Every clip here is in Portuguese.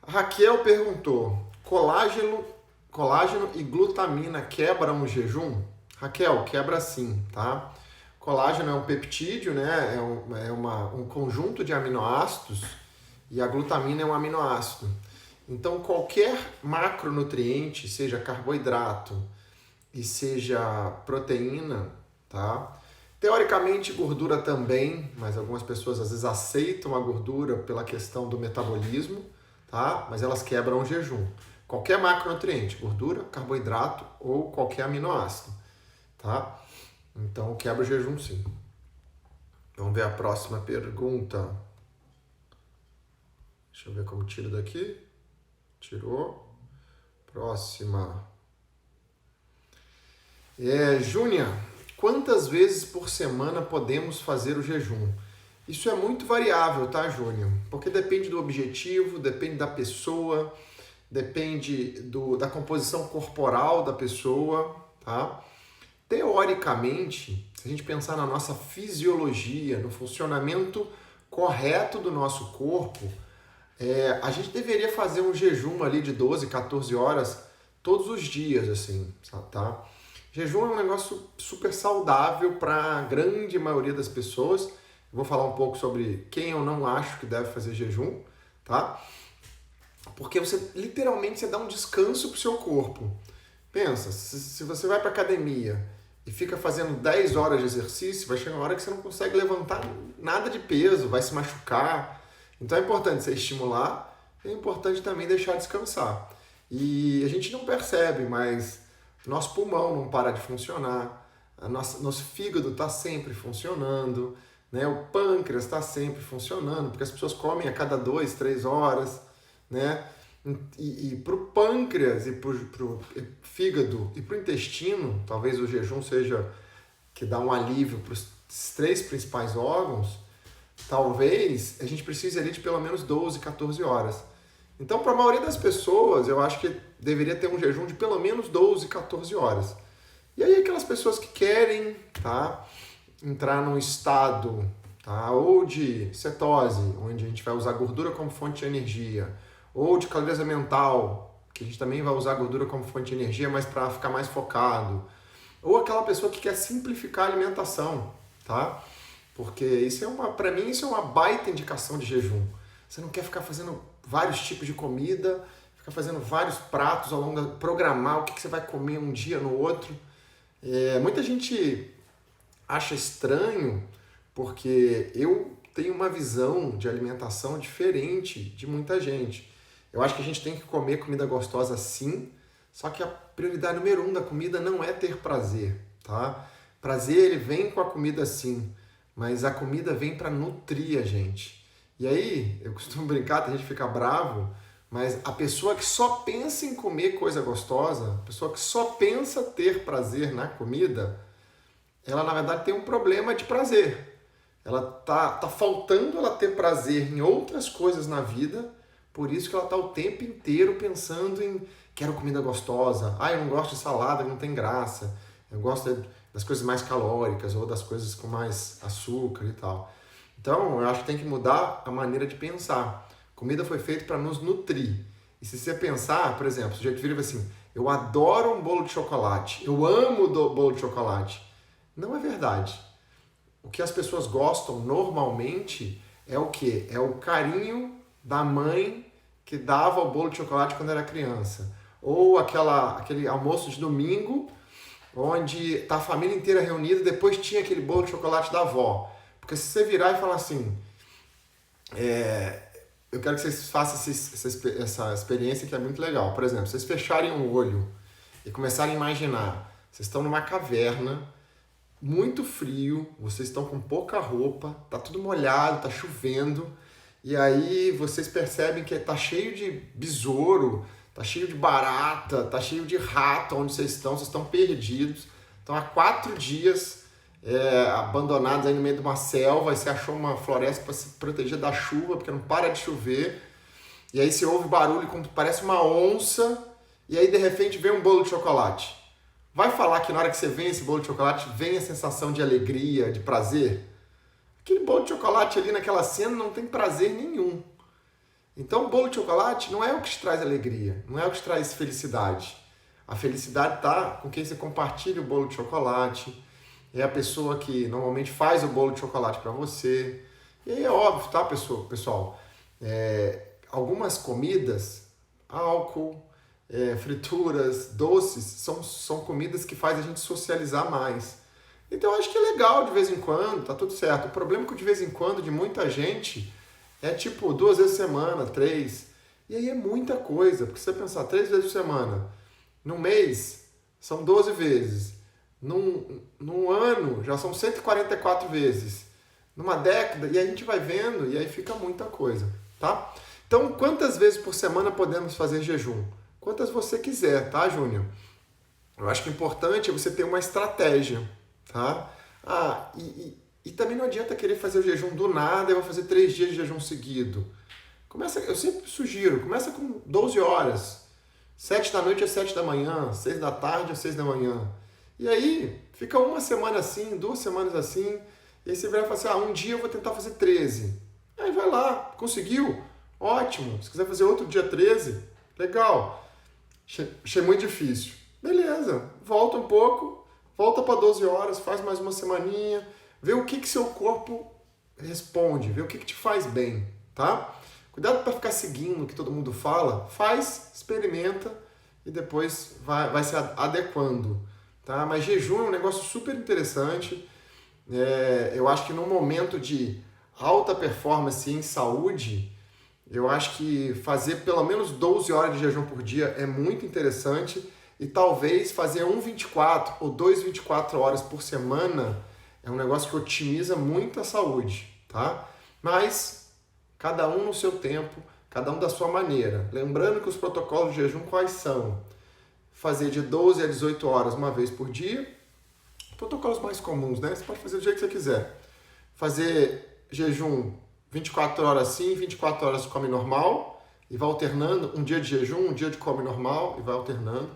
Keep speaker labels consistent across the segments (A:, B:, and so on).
A: A Raquel perguntou: colágeno e glutamina quebram o jejum? Raquel, quebra sim, tá? Colágeno é um peptídeo, né? Um conjunto de aminoácidos e a glutamina é um aminoácido. Então, qualquer macronutriente, seja carboidrato e seja proteína, tá? Teoricamente, gordura também, mas algumas pessoas às vezes aceitam a gordura pela questão do metabolismo, tá? Mas elas quebram o jejum. Qualquer macronutriente, gordura, carboidrato ou qualquer aminoácido, tá? Então, quebra o jejum sim. Vamos ver a próxima pergunta. Deixa eu ver como tiro daqui. Tirou. Próxima. Júnia, quantas vezes por semana podemos fazer o jejum? Isso é muito variável, tá, Júnior? Porque depende do objetivo, depende da pessoa, depende da composição corporal da pessoa, tá? Teoricamente, se a gente pensar na nossa fisiologia, no funcionamento correto do nosso corpo, a gente deveria fazer um jejum ali de 12, 14 horas todos os dias, assim, tá? Jejum é um negócio super saudável para a grande maioria das pessoas. Eu vou falar um pouco sobre quem eu não acho que deve fazer jejum, tá? Porque você literalmente você dá um descanso pro seu corpo. Pensa, se você vai para academia e fica fazendo 10 horas de exercício, vai chegar uma hora que você não consegue levantar nada de peso, vai se machucar. Então é importante você estimular, é importante também deixar descansar. E a gente não percebe, mas nosso pulmão não para de funcionar, nosso fígado está sempre funcionando, né? O pâncreas está sempre funcionando, porque as pessoas comem a cada 2, 3 horas, né? E para o pâncreas e para o fígado e para o intestino, talvez o jejum seja que dá um alívio para os 3 principais órgãos, talvez a gente precise ali de pelo menos 12, 14 horas. Então, para a maioria das pessoas, eu acho que deveria ter um jejum de pelo menos 12, 14 horas. E aí aquelas pessoas que querem, tá, entrar num estado, tá, ou de cetose, onde a gente vai usar gordura como fonte de energia, ou de clareza mental, que a gente também vai usar gordura como fonte de energia, mas para ficar mais focado, ou aquela pessoa que quer simplificar a alimentação, tá? Porque para mim isso é uma baita indicação de jejum. Você não quer ficar fazendo vários tipos de comida, ficar fazendo vários pratos ao longo programar o que você vai comer um dia no outro. Muita gente acha estranho porque eu tenho uma visão de alimentação diferente de muita gente. Eu acho que a gente tem que comer comida gostosa sim, só que a prioridade número 1 da comida não é ter prazer, tá? Prazer ele vem com a comida sim, mas a comida vem para nutrir a gente. E aí, eu costumo brincar, tem gente que fica bravo, mas a pessoa que só pensa em comer coisa gostosa, a pessoa que só pensa ter prazer na comida, ela na verdade tem um problema de prazer. Ela tá faltando ela ter prazer em outras coisas na vida, por isso que ela tá o tempo inteiro pensando em quero comida gostosa, eu não gosto de salada, não tem graça, eu gosto das coisas mais calóricas ou das coisas com mais açúcar e tal. Então, eu acho que tem que mudar a maneira de pensar. Comida foi feita para nos nutrir. E se você pensar, por exemplo, o sujeito vira assim, eu adoro um bolo de chocolate, eu amo o bolo de chocolate. Não é verdade. O que as pessoas gostam normalmente é o quê? É o carinho da mãe que dava o bolo de chocolate quando era criança. Ou aquele almoço de domingo, onde tá a família inteira reunida e depois tinha aquele bolo de chocolate da avó. Porque se você virar e falar assim, eu quero que vocês façam essa experiência que é muito legal. Por exemplo, vocês fecharem um olho e começarem a imaginar, vocês estão numa caverna, muito frio, vocês estão com pouca roupa, tá tudo molhado, tá chovendo, e aí vocês percebem que tá cheio de besouro, tá cheio de barata, tá cheio de rato onde vocês estão perdidos, estão há 4 dias abandonados aí no meio de uma selva, e você achou uma floresta para se proteger da chuva, porque não para de chover, e aí você ouve barulho como parece uma onça, e aí de repente vem um bolo de chocolate. Vai falar que na hora que você vê esse bolo de chocolate, vem a sensação de alegria, de prazer? Aquele bolo de chocolate ali naquela cena não tem prazer nenhum. Então, o bolo de chocolate não é o que te traz alegria, não é o que te traz felicidade. A felicidade está com quem você compartilha o bolo de chocolate, é a pessoa que normalmente faz o bolo de chocolate para você. E aí é óbvio, tá, pessoal? Algumas comidas, álcool, frituras, doces, são comidas que fazem a gente socializar mais. Então eu acho que é legal de vez em quando, tá tudo certo. O problema é que de vez em quando, de muita gente, é tipo 2 vezes por semana, 3. E aí é muita coisa, porque se você pensar 3 vezes por semana, num mês, são 12 vezes. Num ano, já são 144 vezes. Numa década, e aí a gente vai vendo, e aí fica muita coisa, tá? Então, quantas vezes por semana podemos fazer jejum? Quantas você quiser, tá, Júnior? Eu acho que o importante é você ter uma estratégia, tá? E também não adianta querer fazer o jejum do nada, eu vou fazer 3 dias de jejum seguido. Eu sempre sugiro, começa com 12 horas. 7 da noite às 7 da manhã, 6 da tarde às 6 da manhã. E aí, fica uma semana assim, 2 semanas assim, e aí você vai falar assim, um dia eu vou tentar fazer 13. Aí vai lá, conseguiu? Ótimo. Se quiser fazer outro dia 13, legal. Achei muito difícil. Beleza, volta um pouco, volta para 12 horas, faz mais uma semaninha, vê o que seu corpo responde, vê o que te faz bem, tá? Cuidado para ficar seguindo o que todo mundo fala, faz, experimenta e depois vai se adequando, tá? Mas jejum é um negócio super interessante. Eu acho que num momento de alta performance em saúde, eu acho que fazer pelo menos 12 horas de jejum por dia é muito interessante e talvez fazer 24 ou 24 horas por semana é um negócio que otimiza muito a saúde, tá? Mas cada um no seu tempo, cada um da sua maneira. Lembrando que os protocolos de jejum quais são? Fazer de 12 a 18 horas uma vez por dia. Protocolos mais comuns, né? Você pode fazer do jeito que você quiser. Fazer jejum 24 horas sim, 24 horas come normal e vai alternando. Um dia de jejum, um dia de come normal e vai alternando.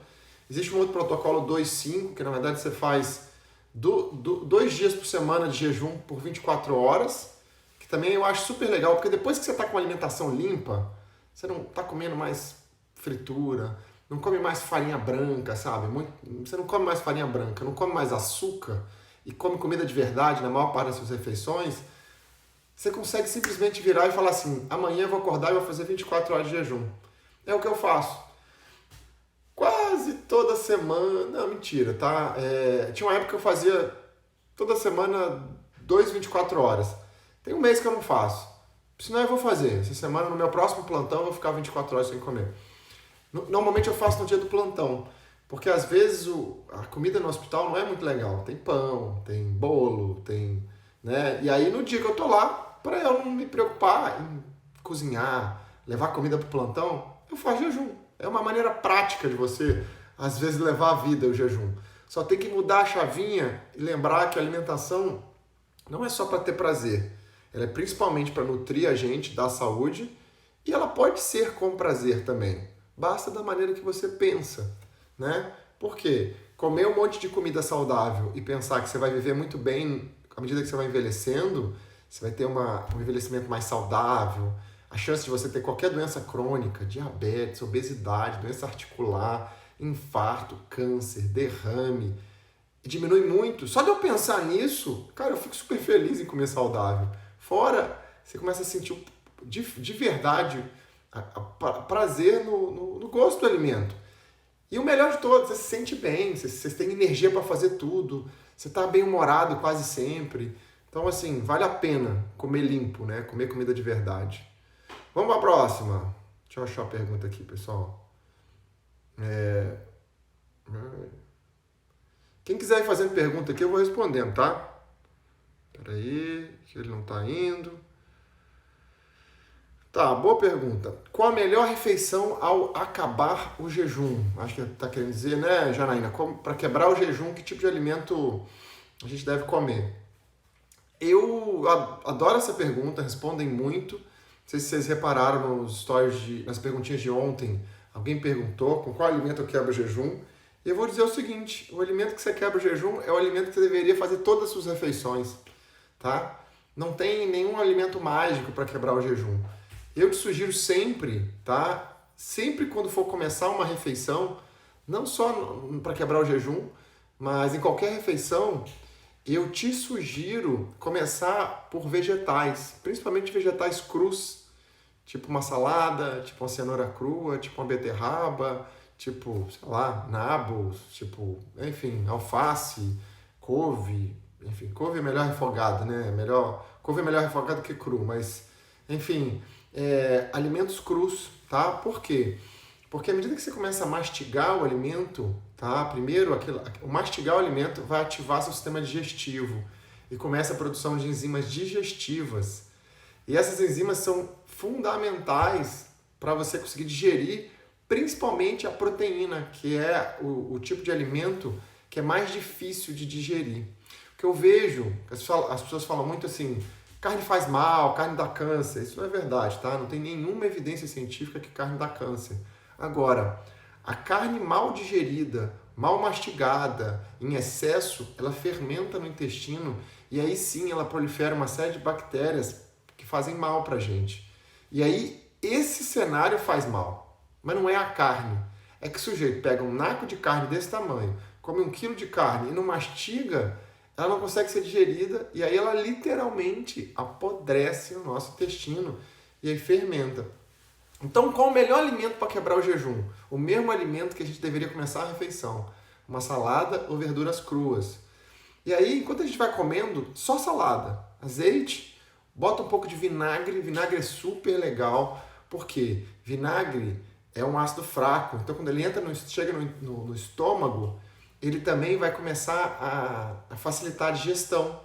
A: Existe um outro protocolo 2-5, que na verdade você faz 2 dias por semana de jejum por 24 horas, que também eu acho super legal, porque depois que você está com uma alimentação limpa, você não está comendo mais fritura, não come mais farinha branca, sabe? Você não come mais farinha branca, não come mais açúcar e come comida de verdade na maior parte das suas refeições, você consegue simplesmente virar e falar assim, amanhã eu vou acordar e vou fazer 24 horas de jejum. É o que eu faço. Quase toda semana, não, mentira, tá? Tinha uma época que eu fazia toda semana 24 horas. Tem um mês que eu não faço. Senão eu vou fazer. Essa semana, no meu próximo plantão, eu vou ficar 24 horas sem comer. Normalmente eu faço no dia do plantão, porque às vezes a comida no hospital não é muito legal. Tem pão, tem bolo, tem... né? E aí no dia que eu tô lá, para eu não me preocupar em cozinhar, levar comida pro plantão, eu faço jejum. É uma maneira prática de você, às vezes, levar a vida o jejum. Só tem que mudar a chavinha e lembrar que a alimentação não é só para ter prazer. Ela é principalmente para nutrir a gente, dar saúde, e ela pode ser com prazer também. Basta da maneira que você pensa, né? Por quê? Comer um monte de comida saudável e pensar que você vai viver muito bem à medida que você vai envelhecendo, você vai ter um envelhecimento mais saudável, a chance de você ter qualquer doença crônica, diabetes, obesidade, doença articular, infarto, câncer, derrame, diminui muito. Só de eu pensar nisso, cara, eu fico super feliz em comer saudável. Fora, você começa a sentir de verdade prazer no gosto do alimento. E o melhor de todos, você se sente bem, você tem energia para fazer tudo, você está bem-humorado quase sempre. Então, assim, vale a pena comer limpo, né? Comer comida de verdade. Vamos para a próxima. Deixa eu achar a pergunta aqui, pessoal. Quem quiser ir fazendo pergunta aqui, eu vou respondendo, tá? Peraí, que ele não está indo. Tá, boa pergunta. Qual a melhor refeição ao acabar o jejum? Acho que tá querendo dizer, né, Janaína? Para quebrar o jejum, que tipo de alimento a gente deve comer? Eu adoro essa pergunta, respondem muito. Não sei se vocês repararam nos stories, nas perguntinhas de ontem, alguém perguntou com qual alimento eu quebro o jejum. E eu vou dizer o seguinte, o alimento que você quebra o jejum é o alimento que você deveria fazer todas as suas refeições, tá? Não tem nenhum alimento mágico para quebrar o jejum. eu te sugiro sempre, tá? Sempre quando for começar uma refeição, não só para quebrar o jejum, mas em qualquer refeição, eu te sugiro começar por vegetais, principalmente vegetais crus, tipo uma salada, tipo uma cenoura crua, tipo uma beterraba, tipo, sei lá, nabos, tipo, enfim, alface, couve, enfim, couve é melhor refogado, né? Couve é melhor refogado que cru, mas, enfim, alimentos crus, tá? Por quê? Porque à medida que você começa a mastigar o alimento, tá? Primeiro, o mastigar o alimento vai ativar seu sistema digestivo e começa a produção de enzimas digestivas. E essas enzimas são fundamentais para você conseguir digerir, principalmente a proteína, que é o tipo de alimento que é mais difícil de digerir. O que eu vejo, as pessoas falam muito assim, carne faz mal, carne dá câncer. Isso não é verdade, tá? Não tem nenhuma evidência científica que carne dá câncer. Agora, a carne mal digerida, mal mastigada, em excesso, ela fermenta no intestino e aí sim ela prolifera uma série de bactérias que fazem mal pra gente. E aí, esse cenário faz mal. Mas não é a carne. É que o sujeito pega um naco de carne desse tamanho, come 1 quilo de carne e não mastiga, ela não consegue ser digerida e aí ela literalmente apodrece o nosso intestino e aí fermenta. Então, qual o melhor alimento para quebrar o jejum? O mesmo alimento que a gente deveria começar a refeição. Uma salada ou verduras cruas. E aí, enquanto a gente vai comendo, só salada. Azeite, bota um pouco de vinagre. Vinagre é super legal. Por quê? Vinagre é um ácido fraco. Então, quando ele chega no estômago, ele também vai começar a facilitar a digestão.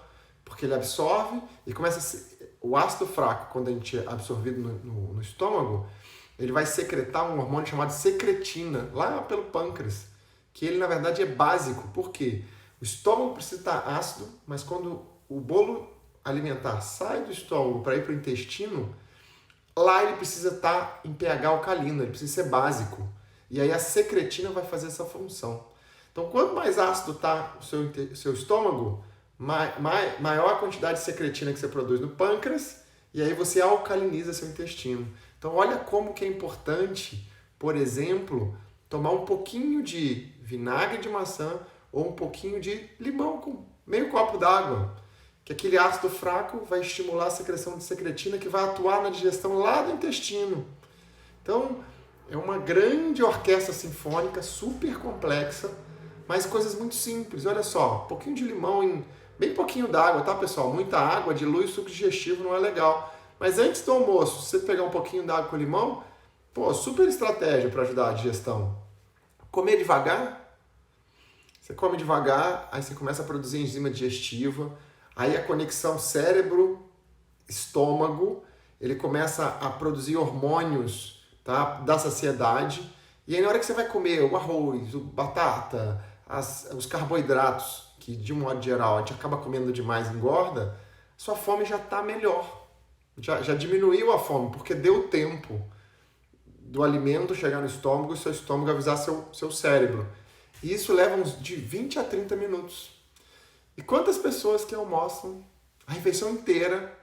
A: Porque ele absorve e começa a ser... O ácido fraco, quando a gente é absorvido no estômago, ele vai secretar um hormônio chamado secretina, lá pelo pâncreas, que ele, na verdade, é básico. Por quê? O estômago precisa estar ácido, mas quando o bolo alimentar sai do estômago para ir para o intestino, lá ele precisa estar em pH alcalino, ele precisa ser básico. E aí a secretina vai fazer essa função. Então, quanto mais ácido está o seu estômago, maior a quantidade de secretina que você produz no pâncreas, e aí você alcaliniza seu intestino. Então, olha como que é importante, por exemplo, tomar um pouquinho de vinagre de maçã ou um pouquinho de limão com meio copo d'água, que aquele ácido fraco vai estimular a secreção de secretina que vai atuar na digestão lá do intestino. Então, é uma grande orquestra sinfônica, super complexa, mas coisas muito simples. Olha só, um pouquinho de limão em bem pouquinho d'água, tá, pessoal? Muita água dilui o suco digestivo, não é legal. Mas antes do almoço, se você pegar um pouquinho d'água com limão, pô, super estratégia para ajudar a digestão. Comer devagar, você come devagar, aí você começa a produzir enzima digestiva, aí a conexão cérebro-estômago, ele começa a produzir hormônios, tá, da saciedade, e aí na hora que você vai comer o arroz, a batata, os carboidratos, que de um modo geral a gente acaba comendo demais e engorda, sua fome já está melhor. Já diminuiu a fome, porque deu tempo do alimento chegar no estômago e seu estômago avisar seu cérebro. E isso leva uns de 20 a 30 minutos. E quantas pessoas que almoçam a refeição inteira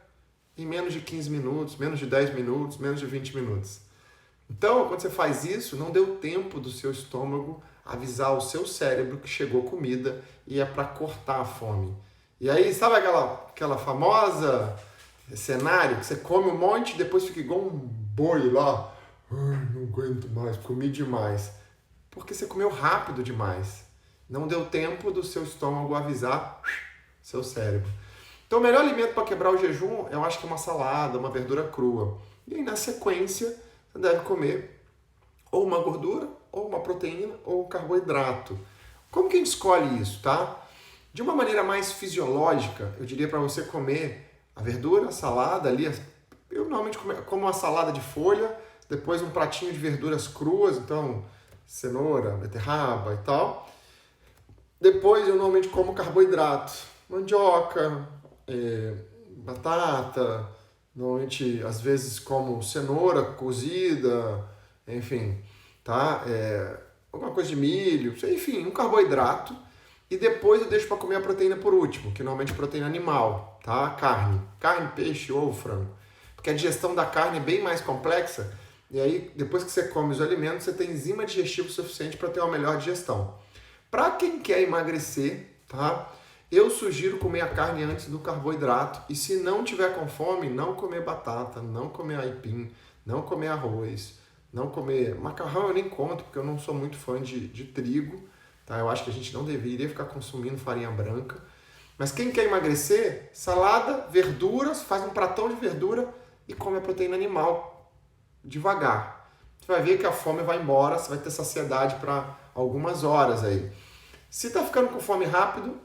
A: em menos de 15 minutos, menos de 10 minutos, menos de 20 minutos? Então, quando você faz isso, não deu tempo do seu estômago avisar o seu cérebro que chegou comida e é para cortar a fome. E aí, sabe aquela famosa cenário que você come um monte e depois fica igual um boi lá? Ai, não aguento mais, comi demais. Porque você comeu rápido demais. Não deu tempo do seu estômago avisar seu cérebro. Então, o melhor alimento para quebrar o jejum, eu acho que é uma salada, uma verdura crua. E aí, na sequência, você deve comer ou uma gordura, ou uma proteína, ou um carboidrato. Como que a gente escolhe isso, tá? De uma maneira mais fisiológica, eu diria para você comer a verdura, a salada ali. Eu normalmente como uma salada de folha, depois um pratinho de verduras cruas, então cenoura, beterraba e tal. Depois eu normalmente como carboidrato, mandioca, batata, normalmente às vezes como cenoura cozida, enfim, tá? Alguma coisa de milho, enfim, um carboidrato. E depois eu deixo para comer a proteína por último, que normalmente é proteína animal, tá? Carne, peixe, ovo, frango. porque a digestão da carne é bem mais complexa, e aí depois que você come os alimentos, você tem enzima digestiva suficiente para ter uma melhor digestão. Para quem quer emagrecer, tá? Eu sugiro comer a carne antes do carboidrato, e se não tiver com fome, não comer batata, não comer aipim, não comer arroz, não comer macarrão, eu nem conto, porque eu não sou muito fã de trigo, tá? Eu acho que a gente não deveria ficar consumindo farinha branca. Mas quem quer emagrecer, salada, verduras, faz um pratão de verdura e come a proteína animal devagar. Você vai ver que a fome vai embora, você vai ter saciedade para algumas horas aí. Se está ficando com fome rápido,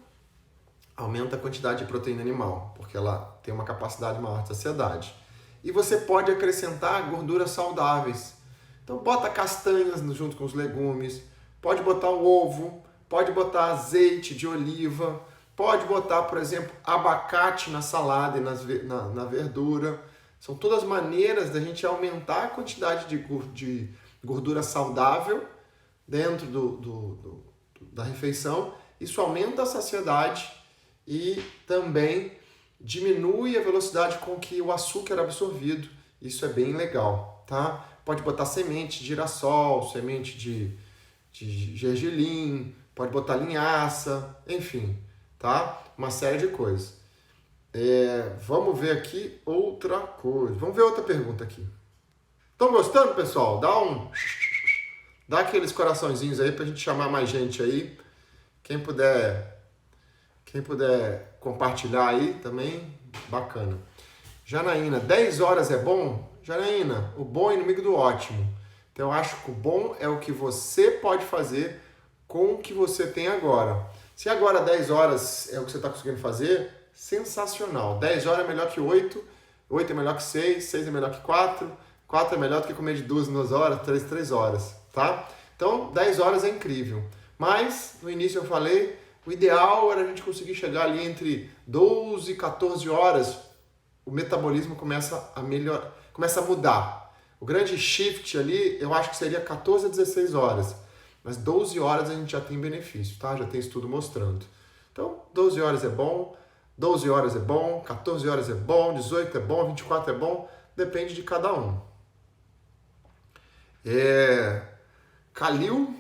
A: aumenta a quantidade de proteína animal, porque ela tem uma capacidade maior de saciedade. E você pode acrescentar gorduras saudáveis. Então bota castanhas junto com os legumes, pode botar um ovo, pode botar azeite de oliva, pode botar, por exemplo, abacate na salada e na verdura. São todas maneiras da gente aumentar a quantidade de gordura saudável dentro da refeição. Isso aumenta a saciedade e também diminui a velocidade com que o açúcar é absorvido. Isso é bem legal, tá? Pode botar semente de girassol, semente de gergelim, pode botar linhaça, enfim, tá? Uma série de coisas. Vamos ver aqui outra coisa. Vamos ver outra pergunta aqui. Estão gostando, pessoal? Dá aqueles coraçõezinhos aí pra gente chamar mais gente aí. Quem puder compartilhar aí também, bacana. Janaína, 10 horas é bom? Janaína, o bom é inimigo do ótimo. Então eu acho que o bom é o que você pode fazer com o que você tem agora. Se agora 10 horas é o que você está conseguindo fazer, sensacional. 10 horas é melhor que 8, 8 é melhor que 6, 6 é melhor que 4, 4 é melhor do que comer de 2 em 2 horas, 3 horas, tá? Então 10 horas é incrível. Mas, no início eu falei, o ideal era a gente conseguir chegar ali entre 12 e 14 horas, o metabolismo começa a mudar. O grande shift ali, eu acho que seria 14 a 16 horas. Mas 12 horas a gente já tem benefício, tá? Já tem estudo mostrando. Então, 12 horas é bom, 12 horas é bom, 14 horas é bom, 18 é bom, 24 é bom, depende de cada um. Calil,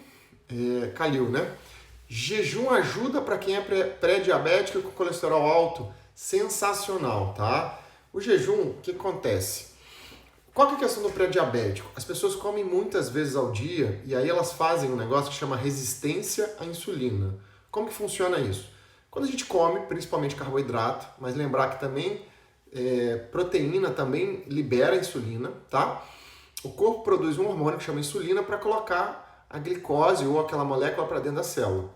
A: né? Jejum ajuda para quem é pré-diabético com colesterol alto. Sensacional, tá? O jejum, o que acontece? Qual que é a questão do pré-diabético? As pessoas comem muitas vezes ao dia e aí elas fazem um negócio que chama resistência à insulina. Como que funciona isso? Quando a gente come, principalmente carboidrato, mas lembrar que também proteína também libera insulina, tá? O corpo produz um hormônio que chama insulina para colocar a glicose ou aquela molécula para dentro da célula.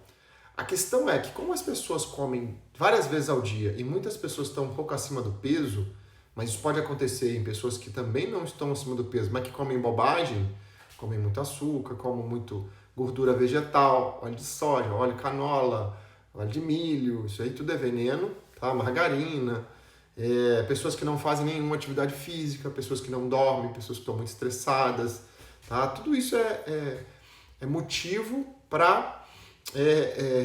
A: A questão é que como as pessoas comem várias vezes ao dia e muitas pessoas estão um pouco acima do peso, mas isso pode acontecer em pessoas que também não estão acima do peso, mas que comem bobagem, comem muito açúcar, comem muito gordura vegetal, óleo de soja, óleo de canola, óleo de milho, isso aí tudo é veneno, tá? Margarina, pessoas que não fazem nenhuma atividade física, pessoas que não dormem, pessoas que estão muito estressadas, tá? Tudo isso é motivo para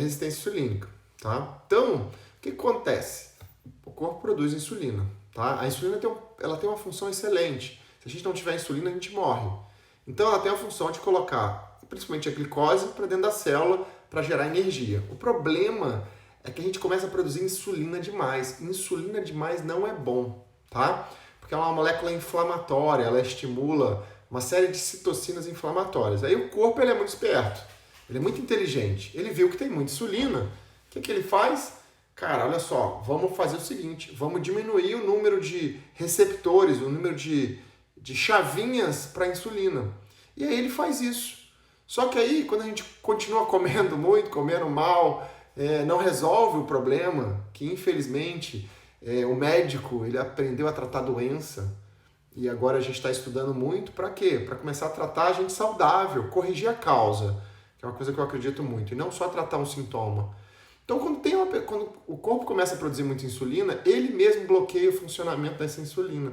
A: resistência insulínica, tá? Então, o que acontece? O corpo produz insulina, tá? A insulina ela tem uma função excelente. Se a gente não tiver insulina, a gente morre. Então, ela tem a função de colocar, principalmente a glicose, para dentro da célula para gerar energia. O problema é que a gente começa a produzir insulina demais. Insulina demais não é bom, tá? Porque é uma molécula inflamatória, ela estimula uma série de citocinas inflamatórias. Aí o corpo ele é muito esperto, ele é muito inteligente. Ele viu que tem muita insulina. O que ele faz? Cara, olha só, vamos fazer o seguinte, vamos diminuir o número de receptores, o número de chavinhas para insulina. E aí ele faz isso. Só que aí, quando a gente continua comendo muito, comendo mal, não resolve o problema, que infelizmente o médico ele aprendeu a tratar a doença e agora a gente está estudando muito para quê? Para começar a tratar a gente saudável, corrigir a causa, que é uma coisa que eu acredito muito, e não só tratar um sintoma. Então, quando o corpo começa a produzir muita insulina, ele mesmo bloqueia o funcionamento dessa insulina.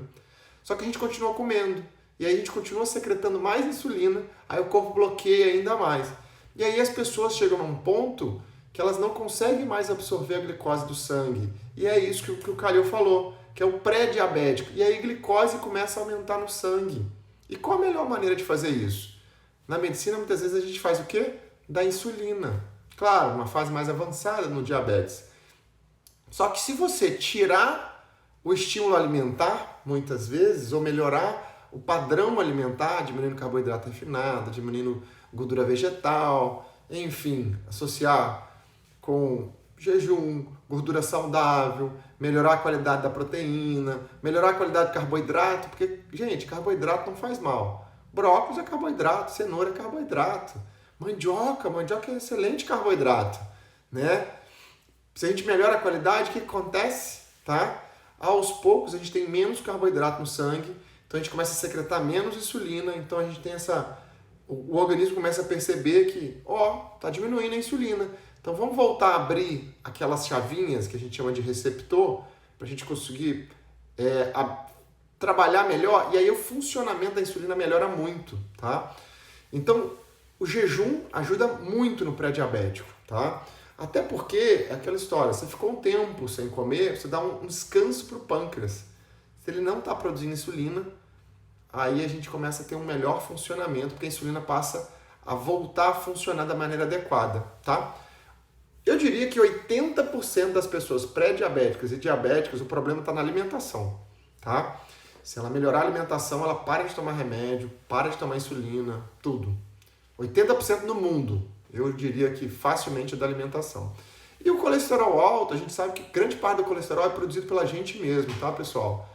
A: Só que a gente continua comendo, e aí a gente continua secretando mais insulina, aí o corpo bloqueia ainda mais. E aí as pessoas chegam num ponto que elas não conseguem mais absorver a glicose do sangue. E é isso que o Calil falou. que é o pré-diabético. E aí a glicose começa a aumentar no sangue. E qual a melhor maneira de fazer isso? Na medicina, muitas vezes a gente faz o quê? Da insulina. Claro, uma fase mais avançada no diabetes. Só que se você tirar o estímulo alimentar, muitas vezes, ou melhorar o padrão alimentar, diminuindo carboidrato refinado, diminuindo gordura vegetal, enfim, associar com jejum, gordura saudável, melhorar a qualidade da proteína, melhorar a qualidade do carboidrato, porque, gente, carboidrato não faz mal. Brócolis é carboidrato, cenoura é carboidrato, mandioca é excelente carboidrato, né? Se a gente melhora a qualidade, o que acontece? Tá? Aos poucos a gente tem menos carboidrato no sangue, então a gente começa a secretar menos insulina, então a gente tem o organismo começa a perceber que, tá diminuindo a insulina. Então vamos voltar a abrir aquelas chavinhas que a gente chama de receptor, para a gente conseguir trabalhar melhor, e aí o funcionamento da insulina melhora muito, tá? Então o jejum ajuda muito no pré-diabético, tá? Até porque é aquela história, você ficou um tempo sem comer, você dá um descanso para o pâncreas. Se ele não está produzindo insulina, aí a gente começa a ter um melhor funcionamento, porque a insulina passa a voltar a funcionar da maneira adequada, tá? Eu diria que 80% das pessoas pré-diabéticas e diabéticas, o problema está na alimentação, tá? Se ela melhorar a alimentação, ela para de tomar remédio, para de tomar insulina, tudo. 80% no mundo, eu diria que facilmente é da alimentação. E o colesterol alto, a gente sabe que grande parte do colesterol é produzido pela gente mesmo, tá, pessoal?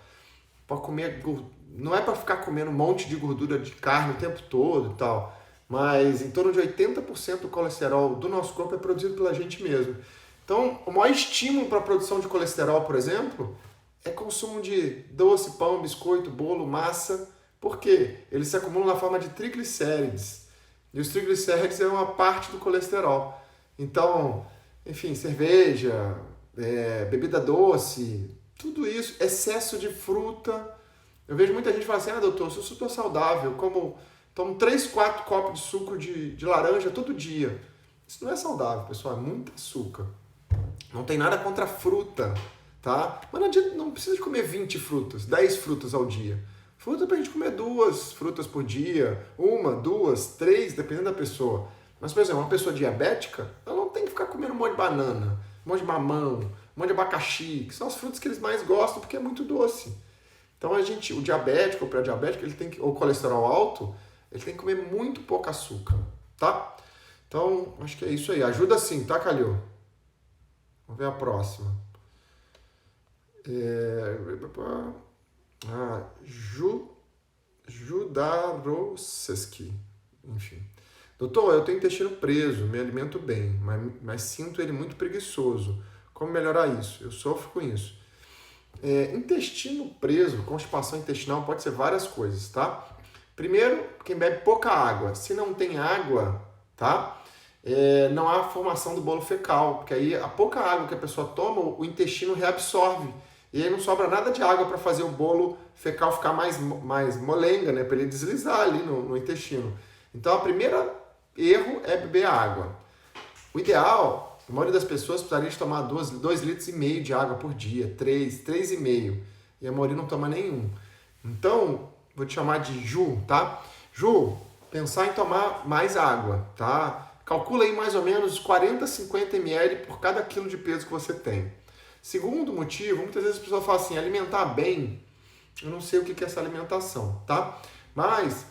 A: Para comer, não é para ficar comendo um monte de gordura de carne o tempo todo e tal, mas em torno de 80% do colesterol do nosso corpo é produzido pela gente mesmo. Então, o maior estímulo para a produção de colesterol, por exemplo, é consumo de doce, pão, biscoito, bolo, massa. Por quê? Eles se acumulam na forma de triglicérides. E os triglicérides é uma parte do colesterol. Então, enfim, cerveja, bebida doce, tudo isso, excesso de fruta. Eu vejo muita gente falar assim, doutor, se eu sou saudável, tomo 3, 4 copos de suco de laranja todo dia. Isso não é saudável, pessoal, é muito açúcar. Não tem nada contra a fruta, tá? Mas não precisa de comer 20 frutas, 10 frutas ao dia. Fruta é pra gente comer 2 frutas por dia, 1, 2, 3, dependendo da pessoa. Mas, por exemplo, uma pessoa diabética, ela não tem que ficar comendo um monte de banana, um monte de mamão, um monte de abacaxi, que são as frutas que eles mais gostam porque é muito doce. Então, o diabético, o pré-diabético, ou colesterol alto, ele tem que comer muito pouco açúcar, tá? Então, acho que é isso aí. Ajuda sim, tá, Calil? Vamos ver a próxima. Judaroseski. Enfim. Doutor, eu tenho intestino preso, me alimento bem, mas sinto ele muito preguiçoso. Como melhorar isso? Eu sofro com isso. Intestino preso, constipação intestinal, pode ser várias coisas, tá? Primeiro, quem bebe pouca água. Se não tem água, tá? Não há formação do bolo fecal, porque aí a pouca água que a pessoa toma, o intestino reabsorve. E aí não sobra nada de água para fazer o bolo fecal ficar mais molenga, né? Para ele deslizar ali no intestino. Então, o primeiro erro é beber água. O ideal, a maioria das pessoas precisaria de tomar 2,5 litros de água por dia, 3,5. E a maioria não toma nenhum. Então, vou te chamar de Ju, tá? Ju, pensar em tomar mais água, tá? Calcula aí mais ou menos 40, 50 ml por cada quilo de peso que você tem. Segundo motivo, muitas vezes as pessoas falam assim, alimentar bem, eu não sei o que é essa alimentação, tá? Mas,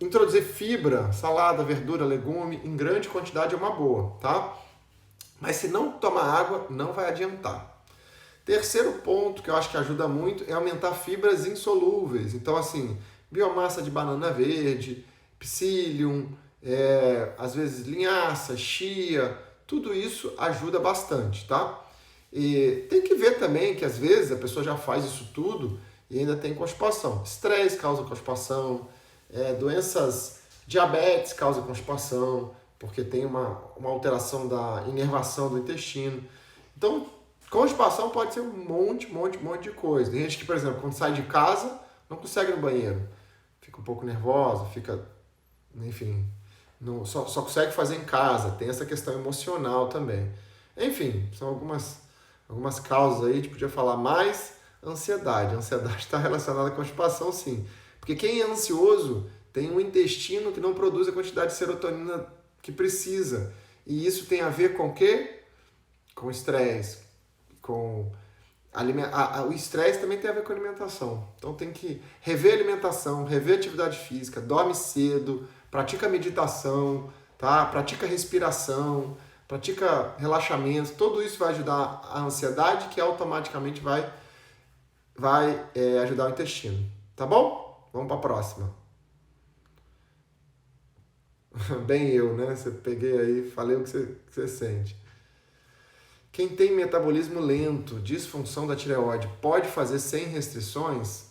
A: introduzir fibra, salada, verdura, legume, em grande quantidade é uma boa, tá? Mas se não tomar água, não vai adiantar. Terceiro ponto que eu acho que ajuda muito é aumentar fibras insolúveis. Então, assim, biomassa de banana verde, psyllium, às vezes linhaça, chia, tudo isso ajuda bastante, tá? E tem que ver também que às vezes a pessoa já faz isso tudo e ainda tem constipação. Estresse causa constipação, doenças, diabetes causa constipação, porque tem uma alteração da inervação do intestino. Então, constipação pode ser um monte de coisa. Tem gente que, por exemplo, quando sai de casa, não consegue ir no banheiro. Fica um pouco nervosa, enfim, só consegue fazer em casa. Tem essa questão emocional também. Enfim, são algumas causas aí, a gente podia falar mais ansiedade. A ansiedade está relacionada com a constipação, sim. Porque quem é ansioso tem um intestino que não produz a quantidade de serotonina que precisa. E isso tem a ver com o quê? Com estresse, com... O estresse também tem a ver com alimentação. Então tem que rever a alimentação, rever a atividade física, dorme cedo, pratica meditação, tá? Pratica respiração, pratica relaxamento. Tudo isso vai ajudar a ansiedade, que automaticamente vai ajudar o intestino. Tá bom? Vamos para a próxima. Bem eu, né? Você peguei aí, falei o que você sente. Quem tem metabolismo lento, disfunção da tireoide, pode fazer sem restrições?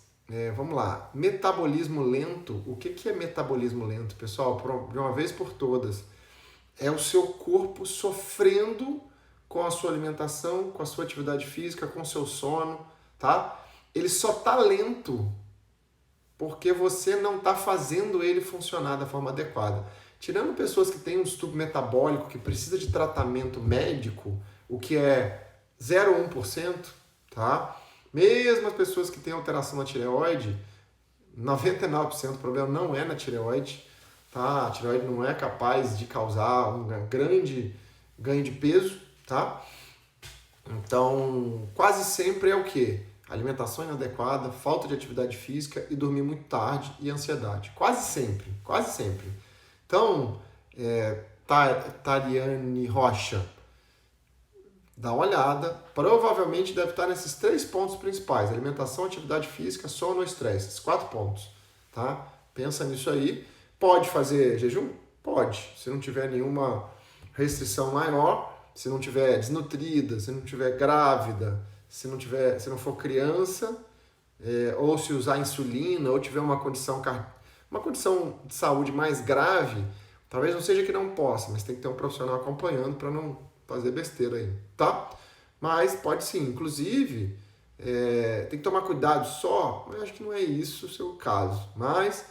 A: Vamos lá. Metabolismo lento. O que é metabolismo lento, pessoal? De uma vez por todas. É o seu corpo sofrendo com a sua alimentação, com a sua atividade física, com o seu sono, tá? Ele só tá lento porque você não está fazendo ele funcionar da forma adequada. Tirando pessoas que têm um distúrbio metabólico, que precisa de tratamento médico, o que é 0,1%, tá? Mesmo as pessoas que têm alteração na tireoide, 99% do problema não é na tireoide, tá? A tireoide não é capaz de causar um grande ganho de peso, tá? Então, quase sempre é o quê? Alimentação inadequada, falta de atividade física e dormir muito tarde e ansiedade. Quase sempre, quase sempre. Então, Tariane Rocha, dá uma olhada. Provavelmente deve estar nesses 3 pontos principais: alimentação, atividade física, sono e estresse. Esses 4 pontos, tá? Pensa nisso aí. Pode fazer jejum? Pode. Se não tiver nenhuma restrição maior, se não tiver desnutrida, se não tiver grávida, se não for criança, ou se usar insulina, ou tiver uma condição de saúde mais grave, talvez não seja que não possa, mas tem que ter um profissional acompanhando para não fazer besteira aí, tá? Mas pode sim, inclusive, tem que tomar cuidado só, mas acho que não é isso o seu caso. Mas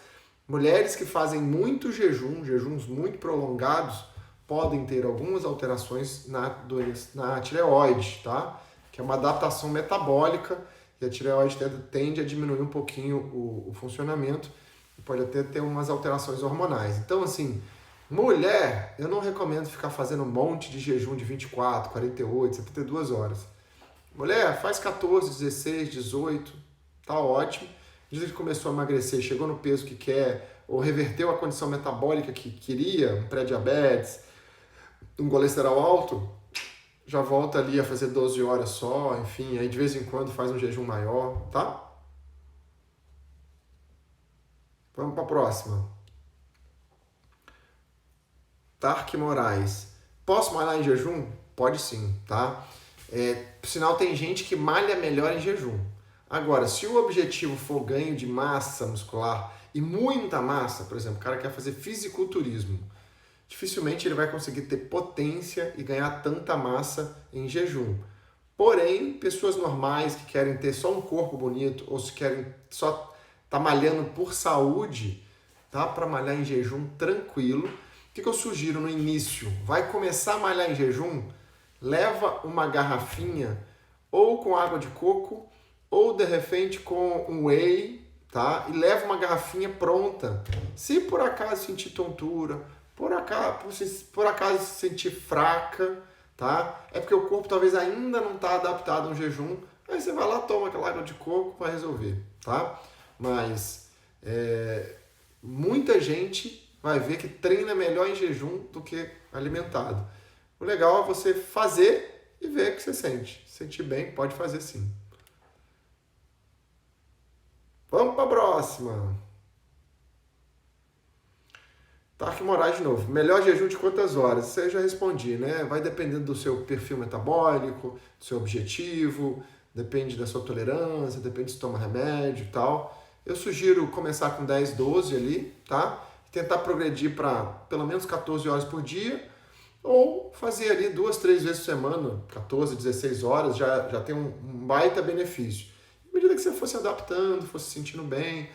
A: mulheres que fazem muito jejuns muito prolongados, podem ter algumas alterações na tireoide, tá? Que é uma adaptação metabólica, e a tireoide tende a diminuir um pouquinho o funcionamento, e pode até ter umas alterações hormonais. Então, assim, mulher, eu não recomendo ficar fazendo um monte de jejum de 24, 48, 72 horas. Mulher, faz 14, 16, 18, tá ótimo. Diz que começou a emagrecer, chegou no peso que quer, ou reverteu a condição metabólica que queria, um pré-diabetes, um colesterol alto, já volta ali a fazer 12 horas só, enfim, aí de vez em quando faz um jejum maior, tá? Vamos para a próxima. Tark Moraes. Posso malhar em jejum? Pode sim, tá? Por sinal, tem gente que malha melhor em jejum. Agora, se o objetivo for ganho de massa muscular e muita massa, por exemplo, o cara quer fazer fisiculturismo, dificilmente ele vai conseguir ter potência e ganhar tanta massa em jejum. Porém, pessoas normais que querem ter só um corpo bonito ou se querem só tá malhando por saúde, dá para malhar em jejum tranquilo. O que eu sugiro no início? Vai começar a malhar em jejum? Leva uma garrafinha ou com água de coco ou de repente com um whey, tá? E leva uma garrafinha pronta. Se por acaso sentir tontura, por acaso se sentir fraca, tá? É porque o corpo talvez ainda não está adaptado a um jejum. Aí você vai lá, toma aquela água de coco para resolver, tá? Mas muita gente vai ver que treina melhor em jejum do que alimentado. O legal é você fazer e ver o que você sente. Se sentir bem, pode fazer sim. Vamos para a próxima. Tark Moraes de novo. Melhor jejum de quantas horas? Isso eu já respondi, né? Vai dependendo do seu perfil metabólico, do seu objetivo, depende da sua tolerância, depende se toma remédio e tal. Eu sugiro começar com 10, 12 ali, tá? Tentar progredir para pelo menos 14 horas por dia, ou fazer ali 2, 3 vezes por semana, 14, 16 horas, já tem um baita benefício. À medida que você for se adaptando, for se sentindo bem,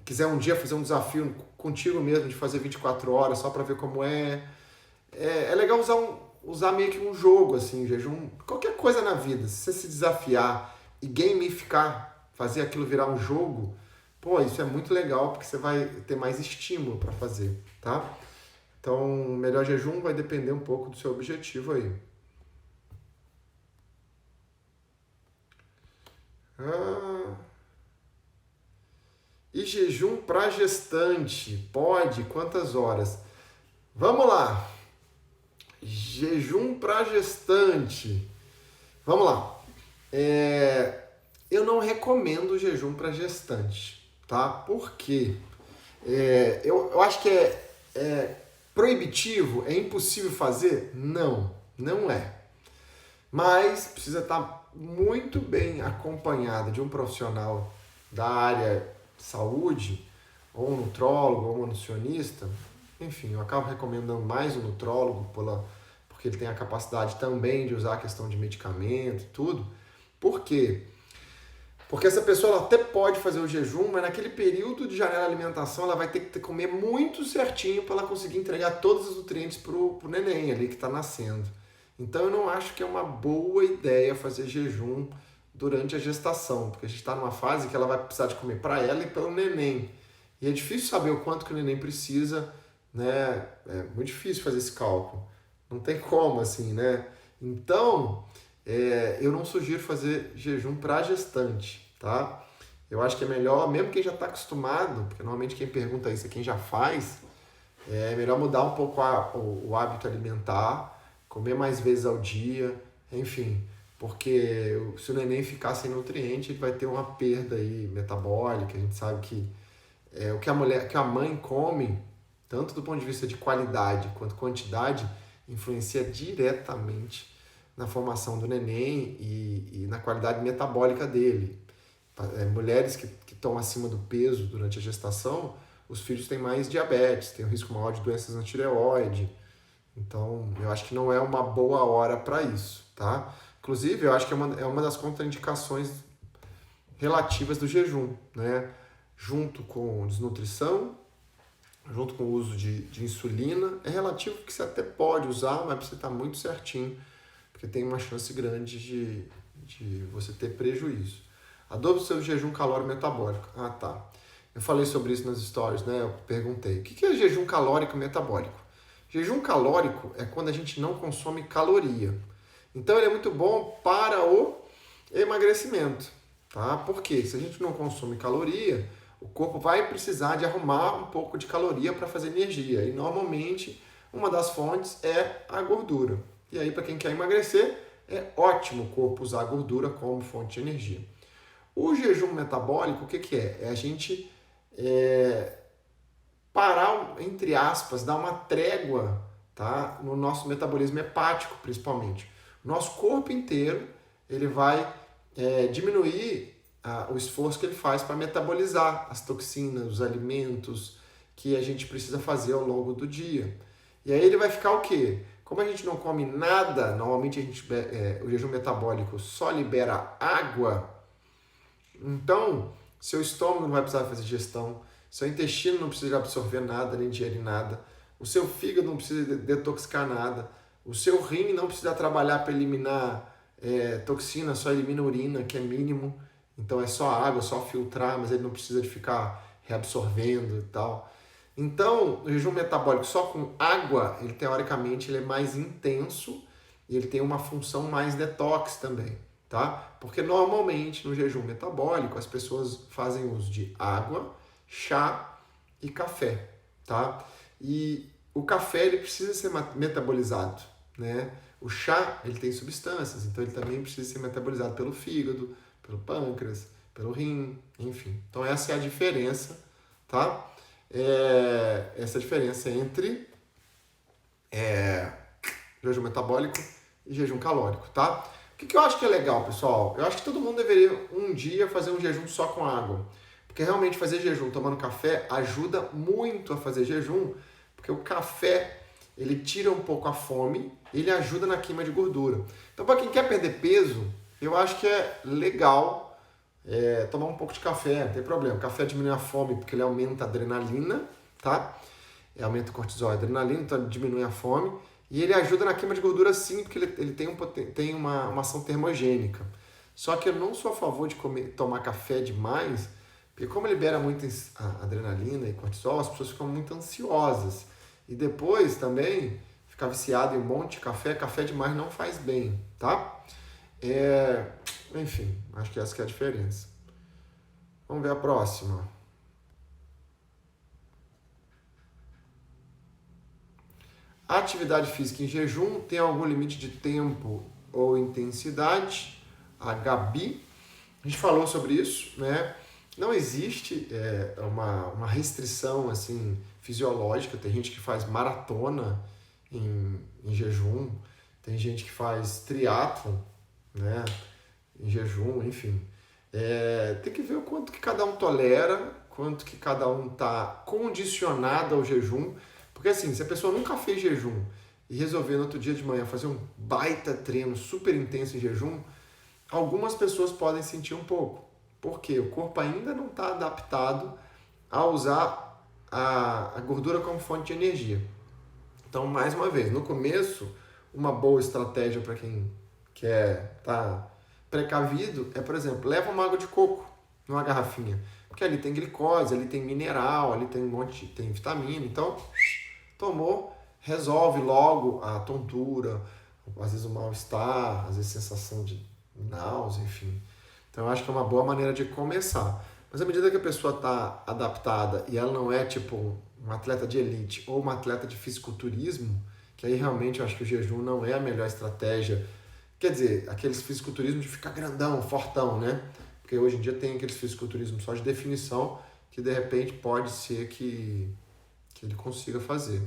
A: quiser um dia fazer um desafio contigo mesmo de fazer 24 horas só para ver como é. É legal usar usar meio que um jogo, assim, jejum, qualquer coisa na vida. Se você se desafiar e gamificar, fazer aquilo virar um jogo, pô, isso é muito legal, porque você vai ter mais estímulo para fazer, tá? Então, o melhor jejum vai depender um pouco do seu objetivo aí. E jejum para gestante, pode? Quantas horas? Vamos lá. Jejum para gestante. Vamos lá. Eu não recomendo jejum para gestante, tá? Por quê? Eu acho que é proibitivo, é impossível fazer? Não, não é. Mas precisa estar muito bem acompanhado de um profissional da área de saúde, ou um nutrólogo, ou um nutricionista. Enfim, eu acabo recomendando mais o nutrólogo, porque ele tem a capacidade também de usar a questão de medicamento e tudo. Por quê? Porque essa pessoa ela até pode fazer o jejum, mas naquele período de janela de alimentação ela vai ter que comer muito certinho para ela conseguir entregar todos os nutrientes pro neném ali que está nascendo. Então eu não acho que é uma boa ideia fazer jejum durante a gestação, porque a gente está numa fase que ela vai precisar de comer para ela e para o neném. E é difícil saber o quanto que o neném precisa, né? É muito difícil fazer esse cálculo. Não tem como, assim, né? Então, eu não sugiro fazer jejum para gestante, tá? Eu acho que é melhor, mesmo quem já está acostumado, porque normalmente quem pergunta isso é quem já faz, é melhor mudar um pouco o hábito alimentar, comer mais vezes ao dia, enfim, porque se o neném ficar sem nutriente, ele vai ter uma perda aí metabólica. A gente sabe que o que a mãe come, tanto do ponto de vista de qualidade quanto quantidade, influencia diretamente na formação do neném e na qualidade metabólica dele. Mulheres que estão acima do peso durante a gestação, os filhos têm mais diabetes, têm um risco maior de doenças na tireoide. Então, eu acho que não é uma boa hora para isso, tá? Inclusive, eu acho que é uma das contraindicações relativas do jejum, né? Junto com desnutrição, junto com o uso de insulina. É relativo que você até pode usar, mas precisa estar muito certinho, porque tem uma chance grande de você ter prejuízo. Adobe o seu jejum calórico metabólico. Ah, tá. Eu falei sobre isso nas stories, né? Eu perguntei. O que é jejum calórico metabólico? Jejum calórico é quando a gente não consome caloria. Então ele é muito bom para o emagrecimento, tá? Porque se a gente não consome caloria, o corpo vai precisar de arrumar um pouco de caloria para fazer energia. E normalmente uma das fontes é a gordura. E aí para quem quer emagrecer, é ótimo o corpo usar a gordura como fonte de energia. O jejum metabólico, o que é? É a gente parar, entre aspas, dar uma trégua, tá? No nosso metabolismo hepático, principalmente. O nosso corpo inteiro ele vai diminuir o esforço que ele faz para metabolizar as toxinas, os alimentos que a gente precisa fazer ao longo do dia. E aí ele vai ficar o quê? Como a gente não come nada, normalmente o jejum metabólico só libera água, então seu estômago não vai precisar fazer digestão, seu intestino não precisa absorver nada, nem digerir nada, o seu fígado não precisa detoxicar nada, o seu rim não precisa trabalhar para eliminar toxina, só elimina urina, que é mínimo, então é só água, só filtrar, mas ele não precisa de ficar reabsorvendo e tal. Então, o jejum metabólico só com água, ele teoricamente ele é mais intenso e ele tem uma função mais detox também, tá? Porque normalmente no jejum metabólico as pessoas fazem uso de água, chá e café, tá? E o café ele precisa ser metabolizado, né? O chá ele tem substâncias, então ele também precisa ser metabolizado pelo fígado, pelo pâncreas, pelo rim, enfim. Então essa é a diferença, tá? Essa diferença entre jejum metabólico e jejum calórico, tá? O que eu acho que é legal, pessoal? Eu acho que todo mundo deveria um dia fazer um jejum só com água. Porque realmente fazer jejum tomando café ajuda muito a fazer jejum, porque o café ele tira um pouco a fome, ele ajuda na queima de gordura. Então, para quem quer perder peso, eu acho que é legal tomar um pouco de café, não tem problema. O café diminui a fome porque ele aumenta a adrenalina, tá? Aumenta o cortisol e a adrenalina, então diminui a fome. E ele ajuda na queima de gordura sim, porque ele tem uma ação termogênica. Só que eu não sou a favor de tomar café demais, porque como libera muita adrenalina e cortisol, as pessoas ficam muito ansiosas. E depois também, ficar viciado em um monte de café demais não faz bem, tá? Enfim, acho que essa que é a diferença. Vamos ver a próxima. A atividade física em jejum tem algum limite de tempo ou intensidade? A Gabi, a gente falou sobre isso, né? Não existe uma restrição assim fisiológica. Tem gente que faz maratona em jejum, tem gente que faz triatlon, né? Em jejum, enfim. Tem que ver o quanto que cada um tolera, quanto que cada um está condicionado ao jejum. Porque assim, se a pessoa nunca fez jejum e resolver no outro dia de manhã fazer um baita treino super intenso em jejum, algumas pessoas podem sentir um pouco. Porque o corpo ainda não está adaptado a usar a gordura como fonte de energia. Então, mais uma vez, no começo, uma boa estratégia para quem quer estar precavido é, por exemplo, leva uma água de coco numa garrafinha. Porque ali tem glicose, ali tem mineral, ali tem um monte, tem vitamina. Então, tomou, resolve logo a tontura, às vezes o mal-estar, às vezes sensação de náusea, enfim. Então eu acho que é uma boa maneira de começar. Mas à medida que a pessoa está adaptada e ela não é tipo um atleta de elite ou uma atleta de fisiculturismo, que aí realmente eu acho que o jejum não é a melhor estratégia. Quer dizer, aqueles fisiculturismo de ficar grandão, fortão, né? Porque hoje em dia tem aqueles fisiculturismo só de definição que de repente pode ser que ele consiga fazer.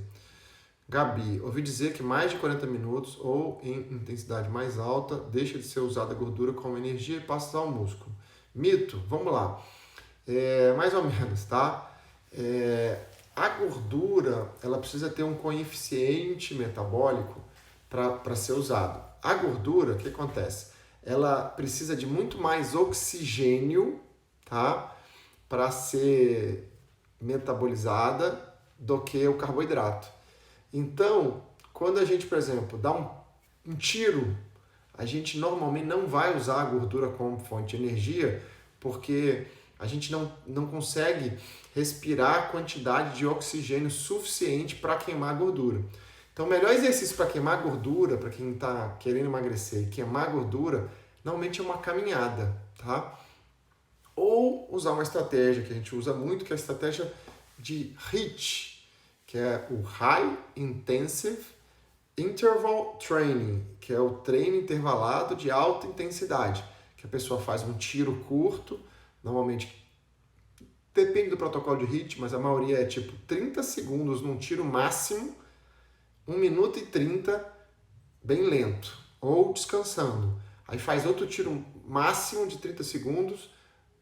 A: Gabi, ouvi dizer que mais de 40 minutos ou em intensidade mais alta deixa de ser usada a gordura como energia e passa ao músculo. Mito, vamos lá. Mais ou menos, tá? A gordura, ela precisa ter um coeficiente metabólico para ser usado. A gordura, o que acontece? Ela precisa de muito mais oxigênio, tá? Para ser metabolizada do que o carboidrato. Então, quando a gente, por exemplo, dá um tiro, a gente normalmente não vai usar a gordura como fonte de energia, porque a gente não consegue respirar a quantidade de oxigênio suficiente para queimar a gordura. Então, o melhor exercício para queimar gordura, para quem está querendo emagrecer e queimar gordura, normalmente é uma caminhada, tá? Ou usar uma estratégia que a gente usa muito, que é a estratégia de HIIT, que é o High Intensive Interval Training, que é o treino intervalado de alta intensidade, que a pessoa faz um tiro curto, normalmente depende do protocolo de HIIT, mas a maioria é tipo 30 segundos num tiro máximo, 1 minuto e 30 bem lento, ou descansando. Aí faz outro tiro máximo de 30 segundos,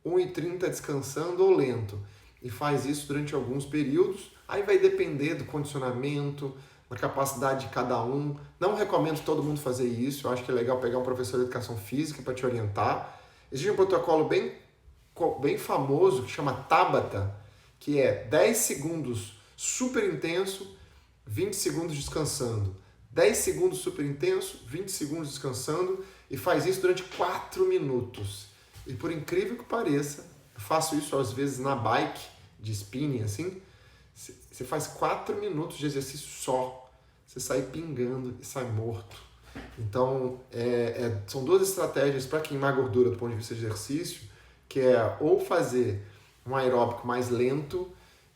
A: 1 e 30 descansando ou lento. E faz isso durante alguns períodos. Aí vai depender do condicionamento, da capacidade de cada um. Não recomendo todo mundo fazer isso. Eu acho que é legal pegar um professor de educação física para te orientar. Existe um protocolo bem famoso que chama Tabata, que é 10 segundos super intenso, 20 segundos descansando. 10 segundos super intenso, 20 segundos descansando, e faz isso durante 4 minutos. E por incrível que pareça, eu faço isso às vezes na bike, de spinning, assim, você faz 4 minutos de exercício só, você sai pingando e sai morto. Então, são duas estratégias para queimar gordura do ponto de vista de exercício, que é ou fazer um aeróbico mais lento,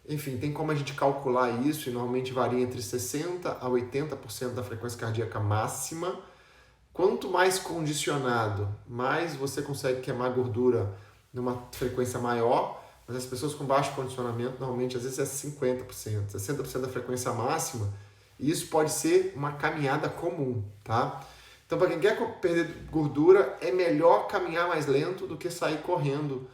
A: enfim, tem como a gente calcular isso, e normalmente varia entre 60% a 80% da frequência cardíaca máxima. Quanto mais condicionado, mais você consegue queimar gordura numa frequência maior, mas as pessoas com baixo condicionamento, normalmente, às vezes é 50%, 60% da frequência máxima, e isso pode ser uma caminhada comum, tá? Então, para quem quer perder gordura, é melhor caminhar mais lento do que sair correndo,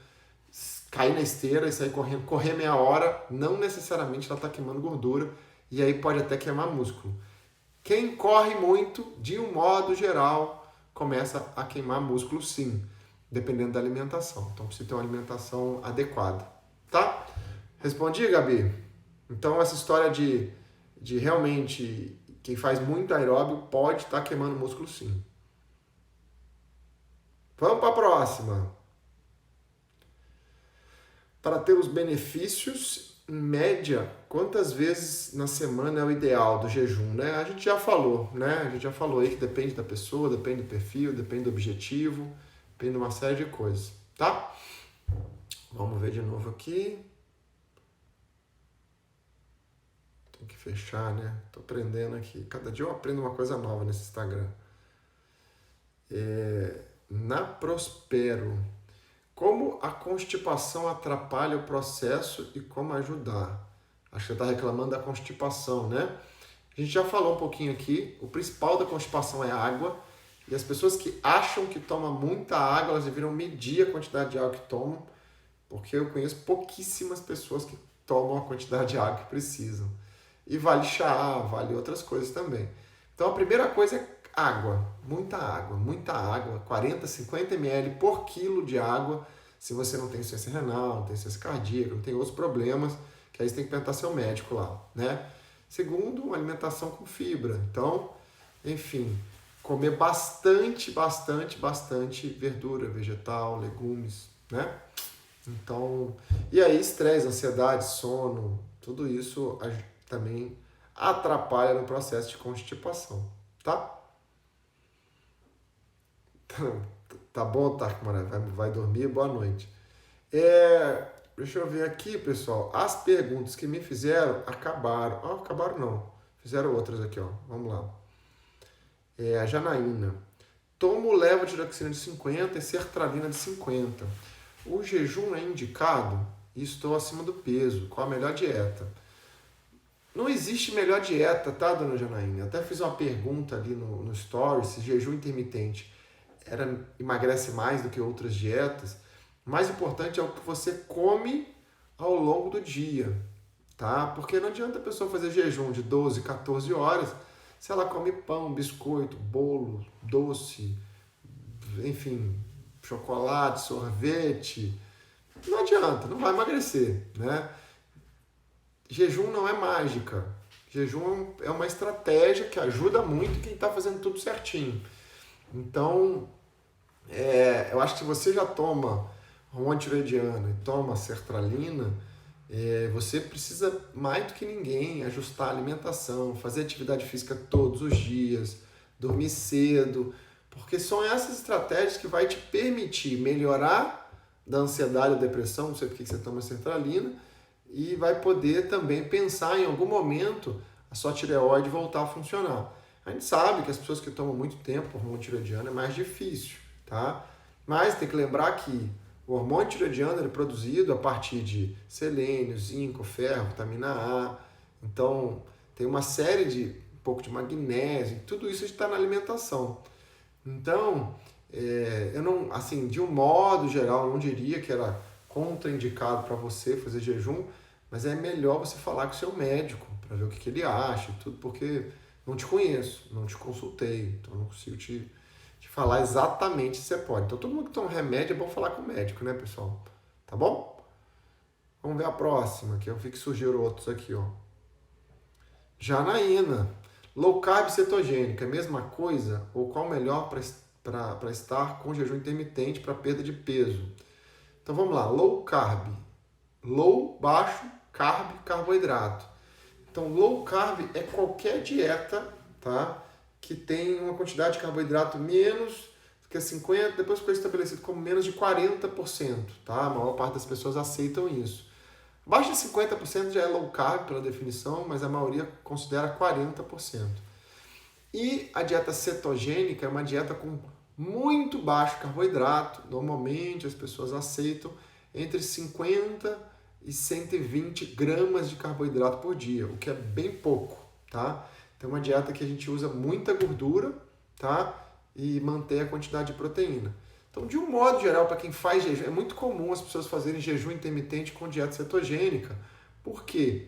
A: cair na esteira e sair correndo. Correr meia hora, não necessariamente ela está queimando gordura, e aí pode até queimar músculo. Quem corre muito, de um modo geral, começa a queimar músculo sim, dependendo da alimentação. Então precisa ter uma alimentação adequada, tá? Respondi, Gabi? Então essa história de realmente Quem faz muito aeróbio pode estar queimando músculo sim. Vamos para a próxima. Para ter os benefícios, em média, quantas vezes na semana é o ideal do jejum, né? A gente já falou, né? A gente já falou aí que depende da pessoa, depende do perfil, depende do objetivo, depende de uma série de coisas, tá? Vamos ver de novo aqui. Tem que fechar, né? Tô aprendendo aqui. Cada dia eu aprendo uma coisa nova nesse Instagram. Na Prospero, como a constipação atrapalha o processo e como ajudar? Acho que você está reclamando da constipação, né? A gente já falou um pouquinho aqui. O principal da constipação é a água. E as pessoas que acham que tomam muita água, elas deveriam medir a quantidade de água que tomam, porque eu conheço pouquíssimas pessoas que tomam a quantidade de água que precisam. E vale chá, vale outras coisas também. Então a primeira coisa é água, muita água, 40, 50 ml por quilo de água, se você não tem insuficiência renal, não tem insuficiência cardíaca, não tem outros problemas, que aí você tem que perguntar seu médico lá, né? Segundo, uma alimentação com fibra. Então, enfim, comer bastante verdura, vegetal, legumes, né? Então, e aí estresse, ansiedade, sono, tudo isso também atrapalha no processo de constipação, tá? Tá bom, Tarco Moraes? Vai dormir? Boa noite. Deixa eu ver aqui, pessoal. As perguntas que me fizeram acabaram. Ah, acabaram não. Fizeram outras aqui, ó. Vamos lá. A Janaína. Tomo levotiroxina de 50 e sertralina de 50. O jejum é indicado e estou acima do peso. Qual a melhor dieta? Não existe melhor dieta, tá, dona Janaína? Até fiz uma pergunta ali no Stories, se jejum intermitente emagrece mais do que outras dietas. O mais importante é o que você come ao longo do dia, tá? Porque não adianta a pessoa fazer jejum de 12, 14 horas se ela come pão, biscoito, bolo, doce, enfim, chocolate, sorvete. Não adianta, não vai emagrecer, né? Jejum não é mágica. Jejum é uma estratégia que ajuda muito quem está fazendo tudo certinho. Então, eu acho que se você já toma hormônio tiroidiano e toma sertralina, você precisa mais do que ninguém ajustar a alimentação, fazer atividade física todos os dias, dormir cedo, porque são essas estratégias que vai te permitir melhorar da ansiedade ou depressão, não sei por que você toma sertralina, e vai poder também pensar em algum momento a sua tireoide voltar a funcionar. A gente sabe que as pessoas que tomam muito tempo hormônio tiroidiano é mais difícil, tá? Mas tem que lembrar que o hormônio tiroidiano é produzido a partir de selênio, zinco, ferro, vitamina A. Então, tem uma série de um pouco de magnésio, tudo isso está na alimentação. Então, eu não, assim, de um modo geral, eu não diria que era contraindicado para você fazer jejum, mas é melhor você falar com o seu médico para ver o que ele acha e tudo, porque não te conheço, não te consultei, então não consigo te falar exatamente se você pode. Então, todo mundo que toma remédio é bom falar com o médico, né, pessoal? Tá bom? Vamos ver a próxima, que eu vi que surgiram outros aqui, ó. Janaína. Low carb cetogênica, é a mesma coisa? Ou qual o melhor para estar com jejum intermitente para perda de peso? Então, vamos lá. Low carb. Low, baixo, carb, carboidrato. Então, low carb é qualquer dieta, tá? Que tem uma quantidade de carboidrato menos que 50%, depois ficou estabelecido como menos de 40%, tá? A maior parte das pessoas aceitam isso. Abaixo de 50% já é low carb pela definição, mas a maioria considera 40%. E a dieta cetogênica é uma dieta com muito baixo carboidrato. Normalmente as pessoas aceitam entre 50 e 120 gramas de carboidrato por dia, o que é bem pouco, tá? Então é uma dieta que a gente usa muita gordura, tá? E mantém a quantidade de proteína. Então, de um modo geral, para quem faz jejum, é muito comum as pessoas fazerem jejum intermitente com dieta cetogênica. Por quê?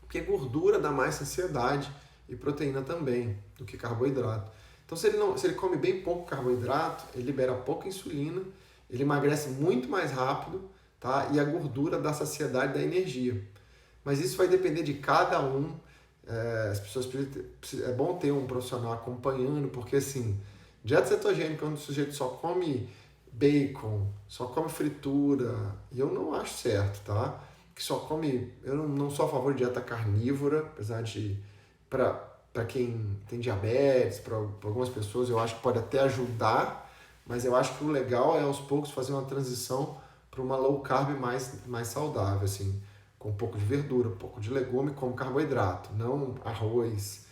A: Porque gordura dá mais saciedade e proteína também do que carboidrato. Então, se ele come bem pouco carboidrato, ele libera pouca insulina, ele emagrece muito mais rápido, tá? E a gordura dá saciedade, dá energia. Mas isso vai depender de cada um. As pessoas é bom ter um profissional acompanhando, porque assim, dieta cetogênica, onde o sujeito só come bacon, só come fritura, e eu não acho certo, tá? Que só come, eu não sou a favor de dieta carnívora, apesar de, para quem tem diabetes, para algumas pessoas eu acho que pode até ajudar, mas eu acho que o legal é aos poucos fazer uma transição para uma low carb mais saudável, assim, com um pouco de verdura, um pouco de legume como carboidrato, não arroz,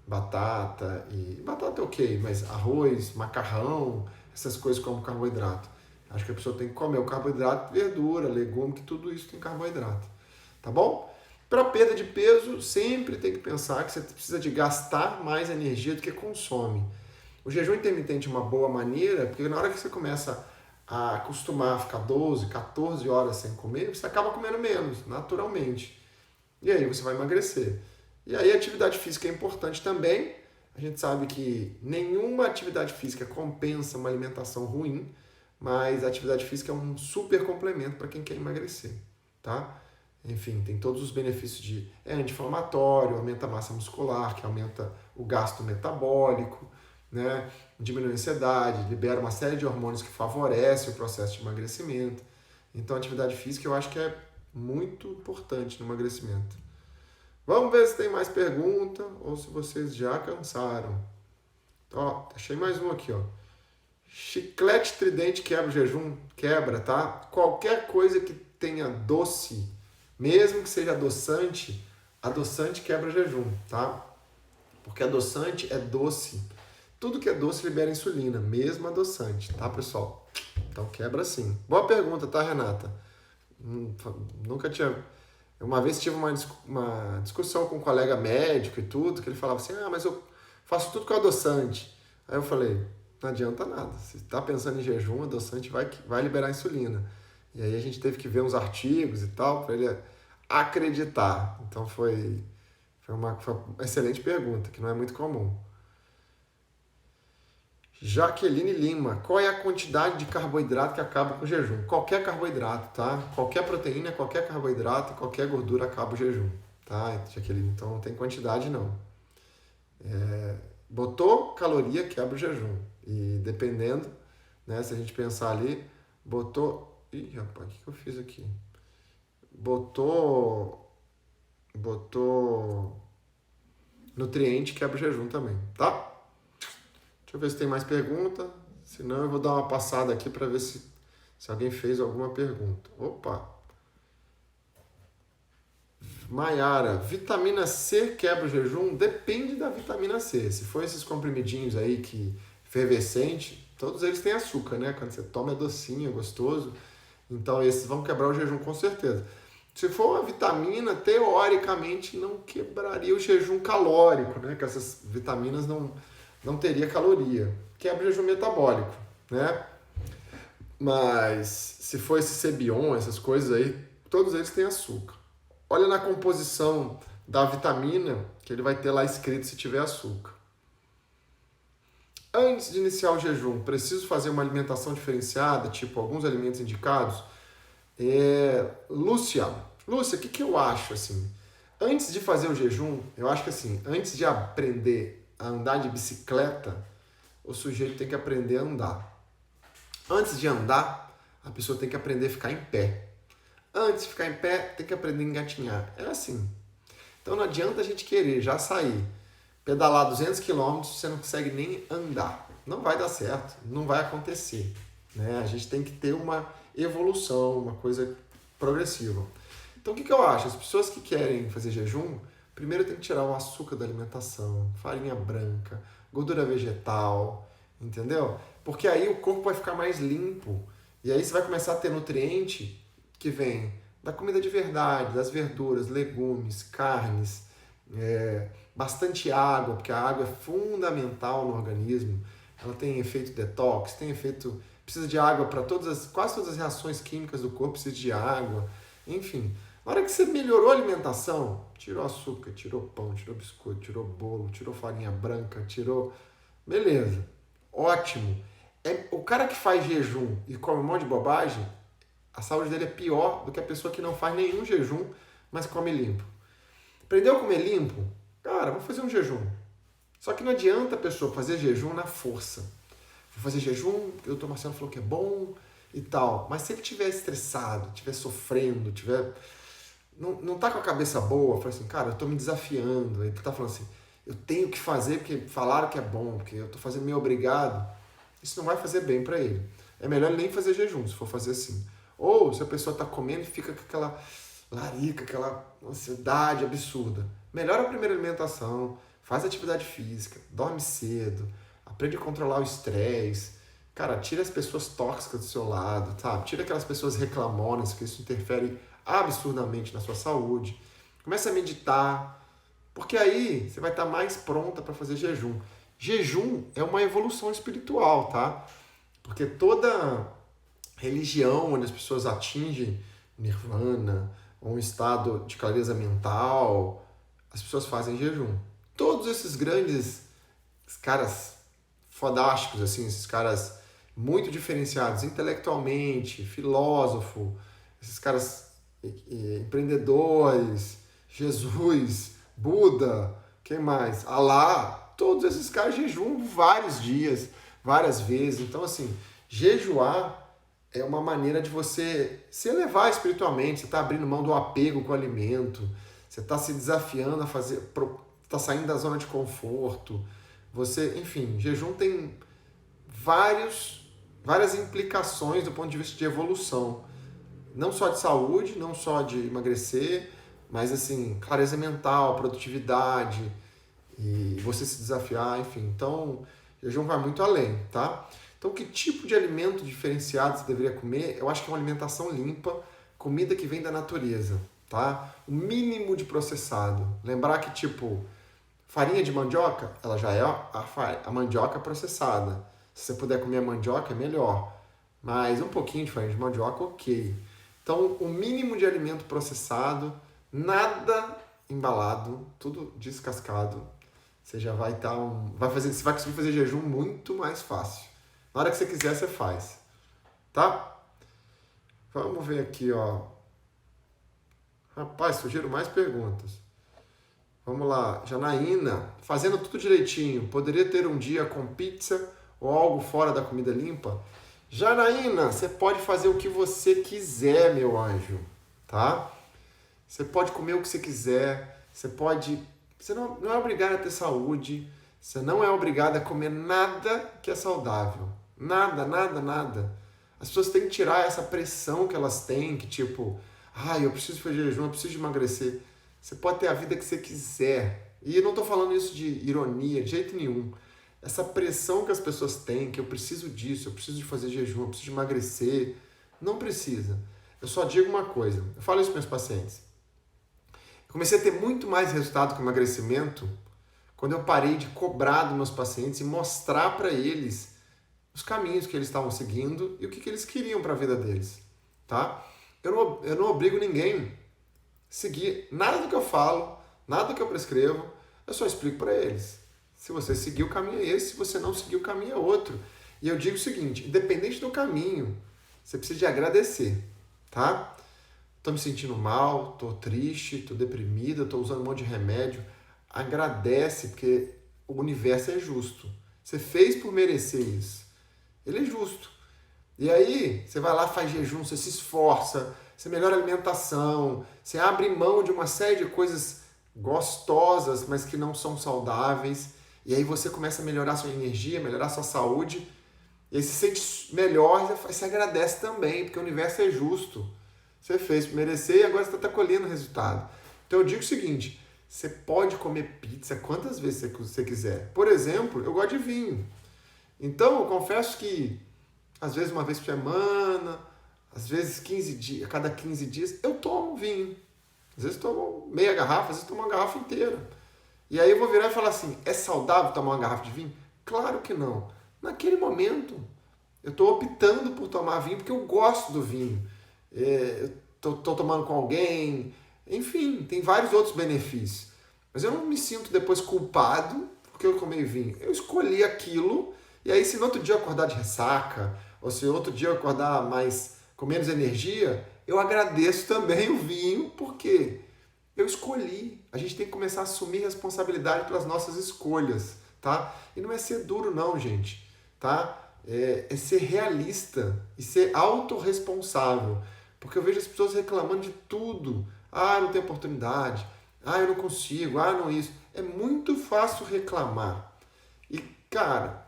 A: batata e batata é ok, mas arroz, macarrão, essas coisas como carboidrato. Acho que a pessoa tem que comer o carboidrato, verdura, legume, que tudo isso tem carboidrato, tá bom? Para perda de peso, sempre tem que pensar que você precisa de gastar mais energia do que consome. O jejum intermitente é uma boa maneira, porque na hora que você começa a acostumar a ficar 12, 14 horas sem comer, você acaba comendo menos, naturalmente. E aí você vai emagrecer. E aí a atividade física é importante também. A gente sabe que nenhuma atividade física compensa uma alimentação ruim, mas a atividade física é um super complemento para quem quer emagrecer, tá? Enfim, tem todos os benefícios de anti-inflamatório, aumenta a massa muscular, que aumenta o gasto metabólico, né? Diminui a ansiedade, libera uma série de hormônios que favorecem o processo de emagrecimento. Então, a atividade física eu acho que é muito importante no emagrecimento. Vamos ver se tem mais pergunta ou se vocês já cansaram. Ó, achei mais um aqui, ó. Chiclete tridente quebra o jejum? Quebra, tá? Qualquer coisa que tenha doce, mesmo que seja adoçante quebra o jejum, tá? Porque adoçante é doce. Tudo que é doce libera insulina, mesmo adoçante, tá, pessoal? Então quebra sim. Boa pergunta, tá, Renata? Nunca tinha... Uma vez tive uma discussão com um colega médico e tudo, que ele falava assim, mas eu faço tudo com adoçante. Aí eu falei, não adianta nada. Se está pensando em jejum, adoçante vai liberar insulina. E aí a gente teve que ver uns artigos e tal, para ele acreditar. Então foi uma excelente pergunta, que não é muito comum. Jaqueline Lima, qual é a quantidade de carboidrato que acaba com o jejum? Qualquer carboidrato, tá? Qualquer proteína, qualquer carboidrato, qualquer gordura acaba o jejum, tá, Jaqueline? Então não tem quantidade não. Botou caloria, quebra o jejum. E dependendo, né, se a gente pensar ali, botou... Ih, rapaz, o que eu fiz aqui? Botou nutriente, quebra o jejum também, tá? Deixa eu ver se tem mais pergunta. Se não, eu vou dar uma passada aqui para ver se alguém fez alguma pergunta. Opa! Maiara, vitamina C quebra o jejum? Depende da vitamina C. Se for esses comprimidinhos aí que efervescente, todos eles têm açúcar, né? Quando você toma é docinho, é gostoso. Então esses vão quebrar o jejum com certeza. Se for uma vitamina, teoricamente não quebraria o jejum calórico, né? Que essas vitaminas não teria caloria. Quebra o jejum metabólico, né? Mas se for esse Cebion, essas coisas aí, todos eles têm açúcar. Olha na composição da vitamina, que ele vai ter lá escrito se tiver açúcar. Antes de iniciar o jejum, preciso fazer uma alimentação diferenciada, tipo alguns alimentos indicados? Lúcia, o que eu acho assim? Antes de fazer o jejum, eu acho que assim, antes de aprender a andar de bicicleta, o sujeito tem que aprender a andar. Antes de andar, a pessoa tem que aprender a ficar em pé. Antes de ficar em pé, tem que aprender a engatinhar. É assim. Então não adianta a gente querer já sair, pedalar 200 km, você não consegue nem andar. Não vai dar certo, não vai acontecer, né? A gente tem que ter uma evolução, uma coisa progressiva. Então o que eu acho? As pessoas que querem fazer jejum, primeiro tem que tirar o açúcar da alimentação, farinha branca, gordura vegetal, entendeu? Porque aí o corpo vai ficar mais limpo. E aí você vai começar a ter nutriente que vem da comida de verdade, das verduras, legumes, carnes, bastante água, porque a água é fundamental no organismo. Ela tem efeito detox, precisa de água para quase todas as reações químicas do corpo, precisa de água. Enfim, na hora que você melhorou a alimentação, tirou açúcar, tirou pão, tirou biscoito, tirou bolo, tirou farinha branca, beleza, ótimo. O cara que faz jejum e come um monte de bobagem, a saúde dele é pior do que a pessoa que não faz nenhum jejum, mas come limpo. Aprendeu a comer limpo? Cara, vou fazer um jejum. Só que não adianta a pessoa fazer jejum na força. Vou fazer jejum, porque o Dr. Marcelo falou que é bom e tal. Mas se ele estiver estressado, estiver sofrendo, não tá com a cabeça boa, fala assim, cara, eu tô me desafiando. Ele tá falando assim, eu tenho que fazer porque falaram que é bom, porque eu tô fazendo meio obrigado. Isso não vai fazer bem para ele. É melhor ele nem fazer jejum, se for fazer assim. Ou se a pessoa tá comendo e fica com aquela larica, aquela ansiedade absurda. Melhora a primeira alimentação, faz atividade física, dorme cedo, aprende a controlar o estresse. Cara, tira as pessoas tóxicas do seu lado, sabe? Tira aquelas pessoas reclamonas, que isso interfere absurdamente na sua saúde. Começa a meditar, porque aí você vai estar mais pronta para fazer jejum. Jejum é uma evolução espiritual, tá? Porque toda religião onde as pessoas atingem nirvana, ou um estado de clareza mental, as pessoas fazem jejum. Todos esses grandes caras fodásticos, assim, esses caras muito diferenciados intelectualmente, filósofo, esses caras empreendedores, Jesus, Buda, quem mais? Alá, todos esses caras jejuam vários dias, várias vezes. Então, assim, jejuar é uma maneira de você se elevar espiritualmente, você está abrindo mão do apego com o alimento, você está se desafiando a fazer, está saindo da zona de conforto, você, enfim, jejum tem várias implicações do ponto de vista de evolução, não só de saúde, não só de emagrecer, mas assim, clareza mental, produtividade, e você se desafiar, enfim. Então, jejum vai muito além, tá? Então, que tipo de alimento diferenciado você deveria comer? Eu acho que é uma alimentação limpa, comida que vem da natureza, tá? O mínimo de processado. Lembrar que, tipo, farinha de mandioca, ela já é a mandioca processada. Se você puder comer a mandioca, é melhor. Mas um pouquinho de farinha de mandioca, ok. Então, o mínimo de alimento processado, nada embalado, tudo descascado. Você já vai estar você vai conseguir fazer jejum muito mais fácil. Na hora que você quiser, você faz. Tá? Vamos ver aqui, ó. Rapaz, surgiram mais perguntas. Vamos lá. Janaína, fazendo tudo direitinho, poderia ter um dia com pizza ou algo fora da comida limpa? Janaína, você pode fazer o que você quiser, meu anjo. Tá? Você pode comer o que você quiser. Você não é obrigado a ter saúde. Você não é obrigado a comer nada que é saudável. Nada, nada, nada. As pessoas têm que tirar essa pressão que elas têm, que tipo, eu preciso fazer jejum, eu preciso emagrecer. Você pode ter a vida que você quiser. E eu não estou falando isso de ironia, de jeito nenhum. Essa pressão que as pessoas têm, que eu preciso disso, eu preciso de fazer jejum, eu preciso de emagrecer. Não precisa. Eu só digo uma coisa, eu falo isso para meus pacientes. Eu comecei a ter muito mais resultado com emagrecimento quando eu parei de cobrar dos meus pacientes e mostrar para eles os caminhos que eles estavam seguindo e o que eles queriam para a vida deles, tá? Eu não obrigo ninguém a seguir nada do que eu falo, nada do que eu prescrevo, eu só explico para eles. Se você seguir o caminho é esse, se você não seguir o caminho é outro. E eu digo o seguinte, independente do caminho, você precisa de agradecer, tá? Tô me sentindo mal, tô triste, tô deprimido, tô usando um monte de remédio. Agradece, porque o universo é justo. Você fez por merecer isso. Ele é justo. E aí, você vai lá, faz jejum, você se esforça, você melhora a alimentação, você abre mão de uma série de coisas gostosas, mas que não são saudáveis. E aí você começa a melhorar a sua energia, melhorar a sua saúde. E aí você se sente melhor e você agradece também, porque o universo é justo. Você fez por merecer e agora você está colhendo o resultado. Então eu digo o seguinte, você pode comer pizza quantas vezes você quiser. Por exemplo, eu gosto de vinho. Então, eu confesso que, às vezes, uma vez por semana, às vezes a cada 15 dias, eu tomo vinho. Às vezes tomo meia garrafa, às vezes tomo uma garrafa inteira. E aí eu vou virar e falar assim, é saudável tomar uma garrafa de vinho? Claro que não. Naquele momento, eu estou optando por tomar vinho porque eu gosto do vinho. Eu estou tomando com alguém, enfim, tem vários outros benefícios. Mas eu não me sinto depois culpado porque eu tomei vinho. Eu escolhi aquilo. E aí, se no outro dia eu acordar de ressaca, ou se no outro dia eu acordar com menos energia, eu agradeço também o vinho, porque Eu escolhi. A gente tem que começar a assumir responsabilidade pelas nossas escolhas, tá? E não é ser duro não, gente, tá? É ser realista e ser autorresponsável. Porque eu vejo as pessoas reclamando de tudo. Ah, não tem oportunidade. Ah, eu não consigo. Ah, não isso. É muito fácil reclamar. E, cara,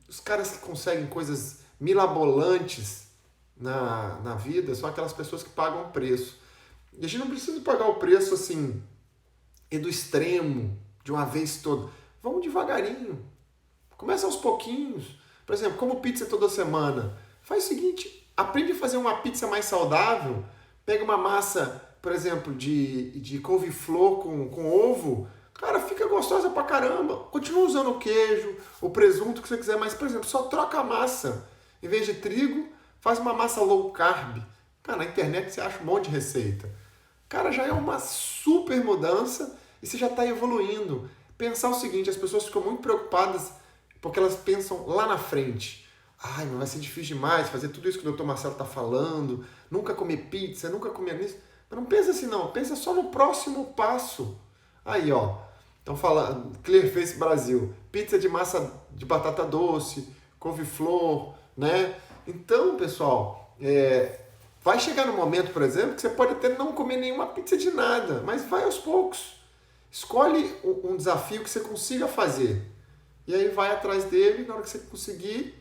A: os caras que conseguem coisas mirabolantes na vida são aquelas pessoas que pagam o preço. E a gente não precisa pagar o preço assim, e do extremo, de uma vez toda. Vamos devagarinho. Começa aos pouquinhos. Por exemplo, como pizza toda semana. Faz o seguinte, aprende a fazer uma pizza mais saudável. Pega uma massa, por exemplo, de couve-flor com ovo. Cara, fica gostosa pra caramba. Continua usando o queijo, o presunto que você quiser, mas, por exemplo, só troca a massa. Em vez de trigo, faz uma massa low carb. Cara, na internet você acha um monte de receita. Cara, já é uma super mudança e você já está evoluindo. Pensar o seguinte, as pessoas ficam muito preocupadas porque elas pensam lá na frente. Ai, mas vai ser difícil demais fazer tudo isso que o Dr. Marcelo está falando, nunca comer pizza, nunca comer nisso. Mas não pensa assim não, pensa só no próximo passo. Aí, ó, estão falando, Clearface Brasil, pizza de massa de batata doce, couve-flor, né? Então, pessoal, vai chegar no momento, por exemplo, que você pode até não comer nenhuma pizza de nada, mas vai aos poucos. Escolhe um desafio que você consiga fazer. E aí vai atrás dele, na hora que você conseguir,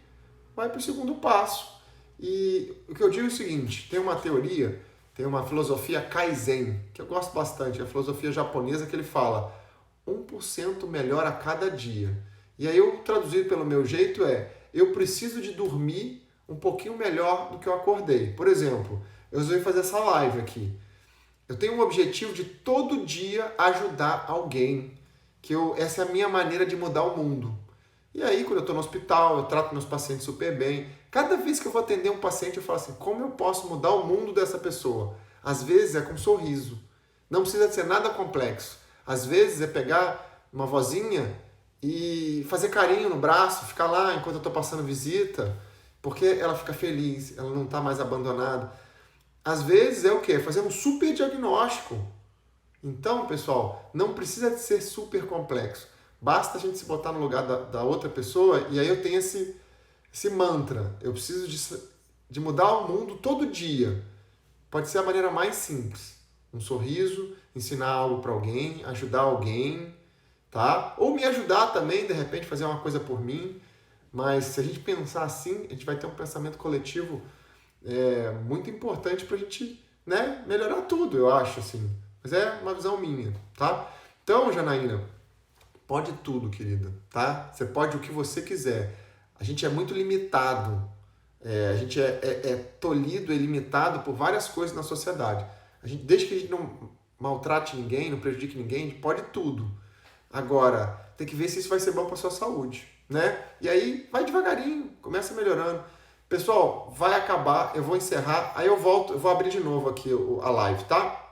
A: vai para o segundo passo. E o que eu digo é o seguinte, tem uma teoria, tem uma filosofia Kaizen, que eu gosto bastante, é a filosofia japonesa que ele fala 1% melhor a cada dia. E aí eu traduzido pelo meu jeito eu preciso de dormir um pouquinho melhor do que eu acordei. Por exemplo, eu resolvi fazer essa live aqui. Eu tenho um objetivo de todo dia ajudar alguém. Essa é a minha maneira de mudar o mundo. E aí, quando eu estou no hospital, eu trato meus pacientes super bem. Cada vez que eu vou atender um paciente, eu falo assim, como eu posso mudar o mundo dessa pessoa? Às vezes é com um sorriso. Não precisa ser nada complexo. Às vezes é pegar uma vozinha e fazer carinho no braço, ficar lá enquanto eu estou passando visita, porque ela fica feliz, ela não está mais abandonada. Às vezes é o quê? Fazer um super diagnóstico. Então, pessoal, não precisa de ser super complexo. Basta a gente se botar no lugar da outra pessoa e aí eu tenho esse mantra. Eu preciso de mudar o mundo todo dia. Pode ser a maneira mais simples. Um sorriso, ensinar algo para alguém, ajudar alguém, tá? Ou me ajudar também, de repente, fazer uma coisa por mim. Mas se a gente pensar assim, a gente vai ter um pensamento coletivo muito importante para a gente, né, melhorar tudo, eu acho, assim. Mas é uma visão minha, tá? Então, Janaína, pode tudo, querida, tá? Você pode o que você quiser. A gente é muito limitado. A gente é tolhido e limitado por várias coisas na sociedade. Desde que a gente não maltrate ninguém, não prejudique ninguém, a gente pode tudo. Agora, tem que ver se isso vai ser bom para sua saúde, né? E aí, vai devagarinho, começa melhorando. Pessoal, vai acabar, eu vou encerrar, aí eu volto, eu vou abrir de novo aqui a live, tá?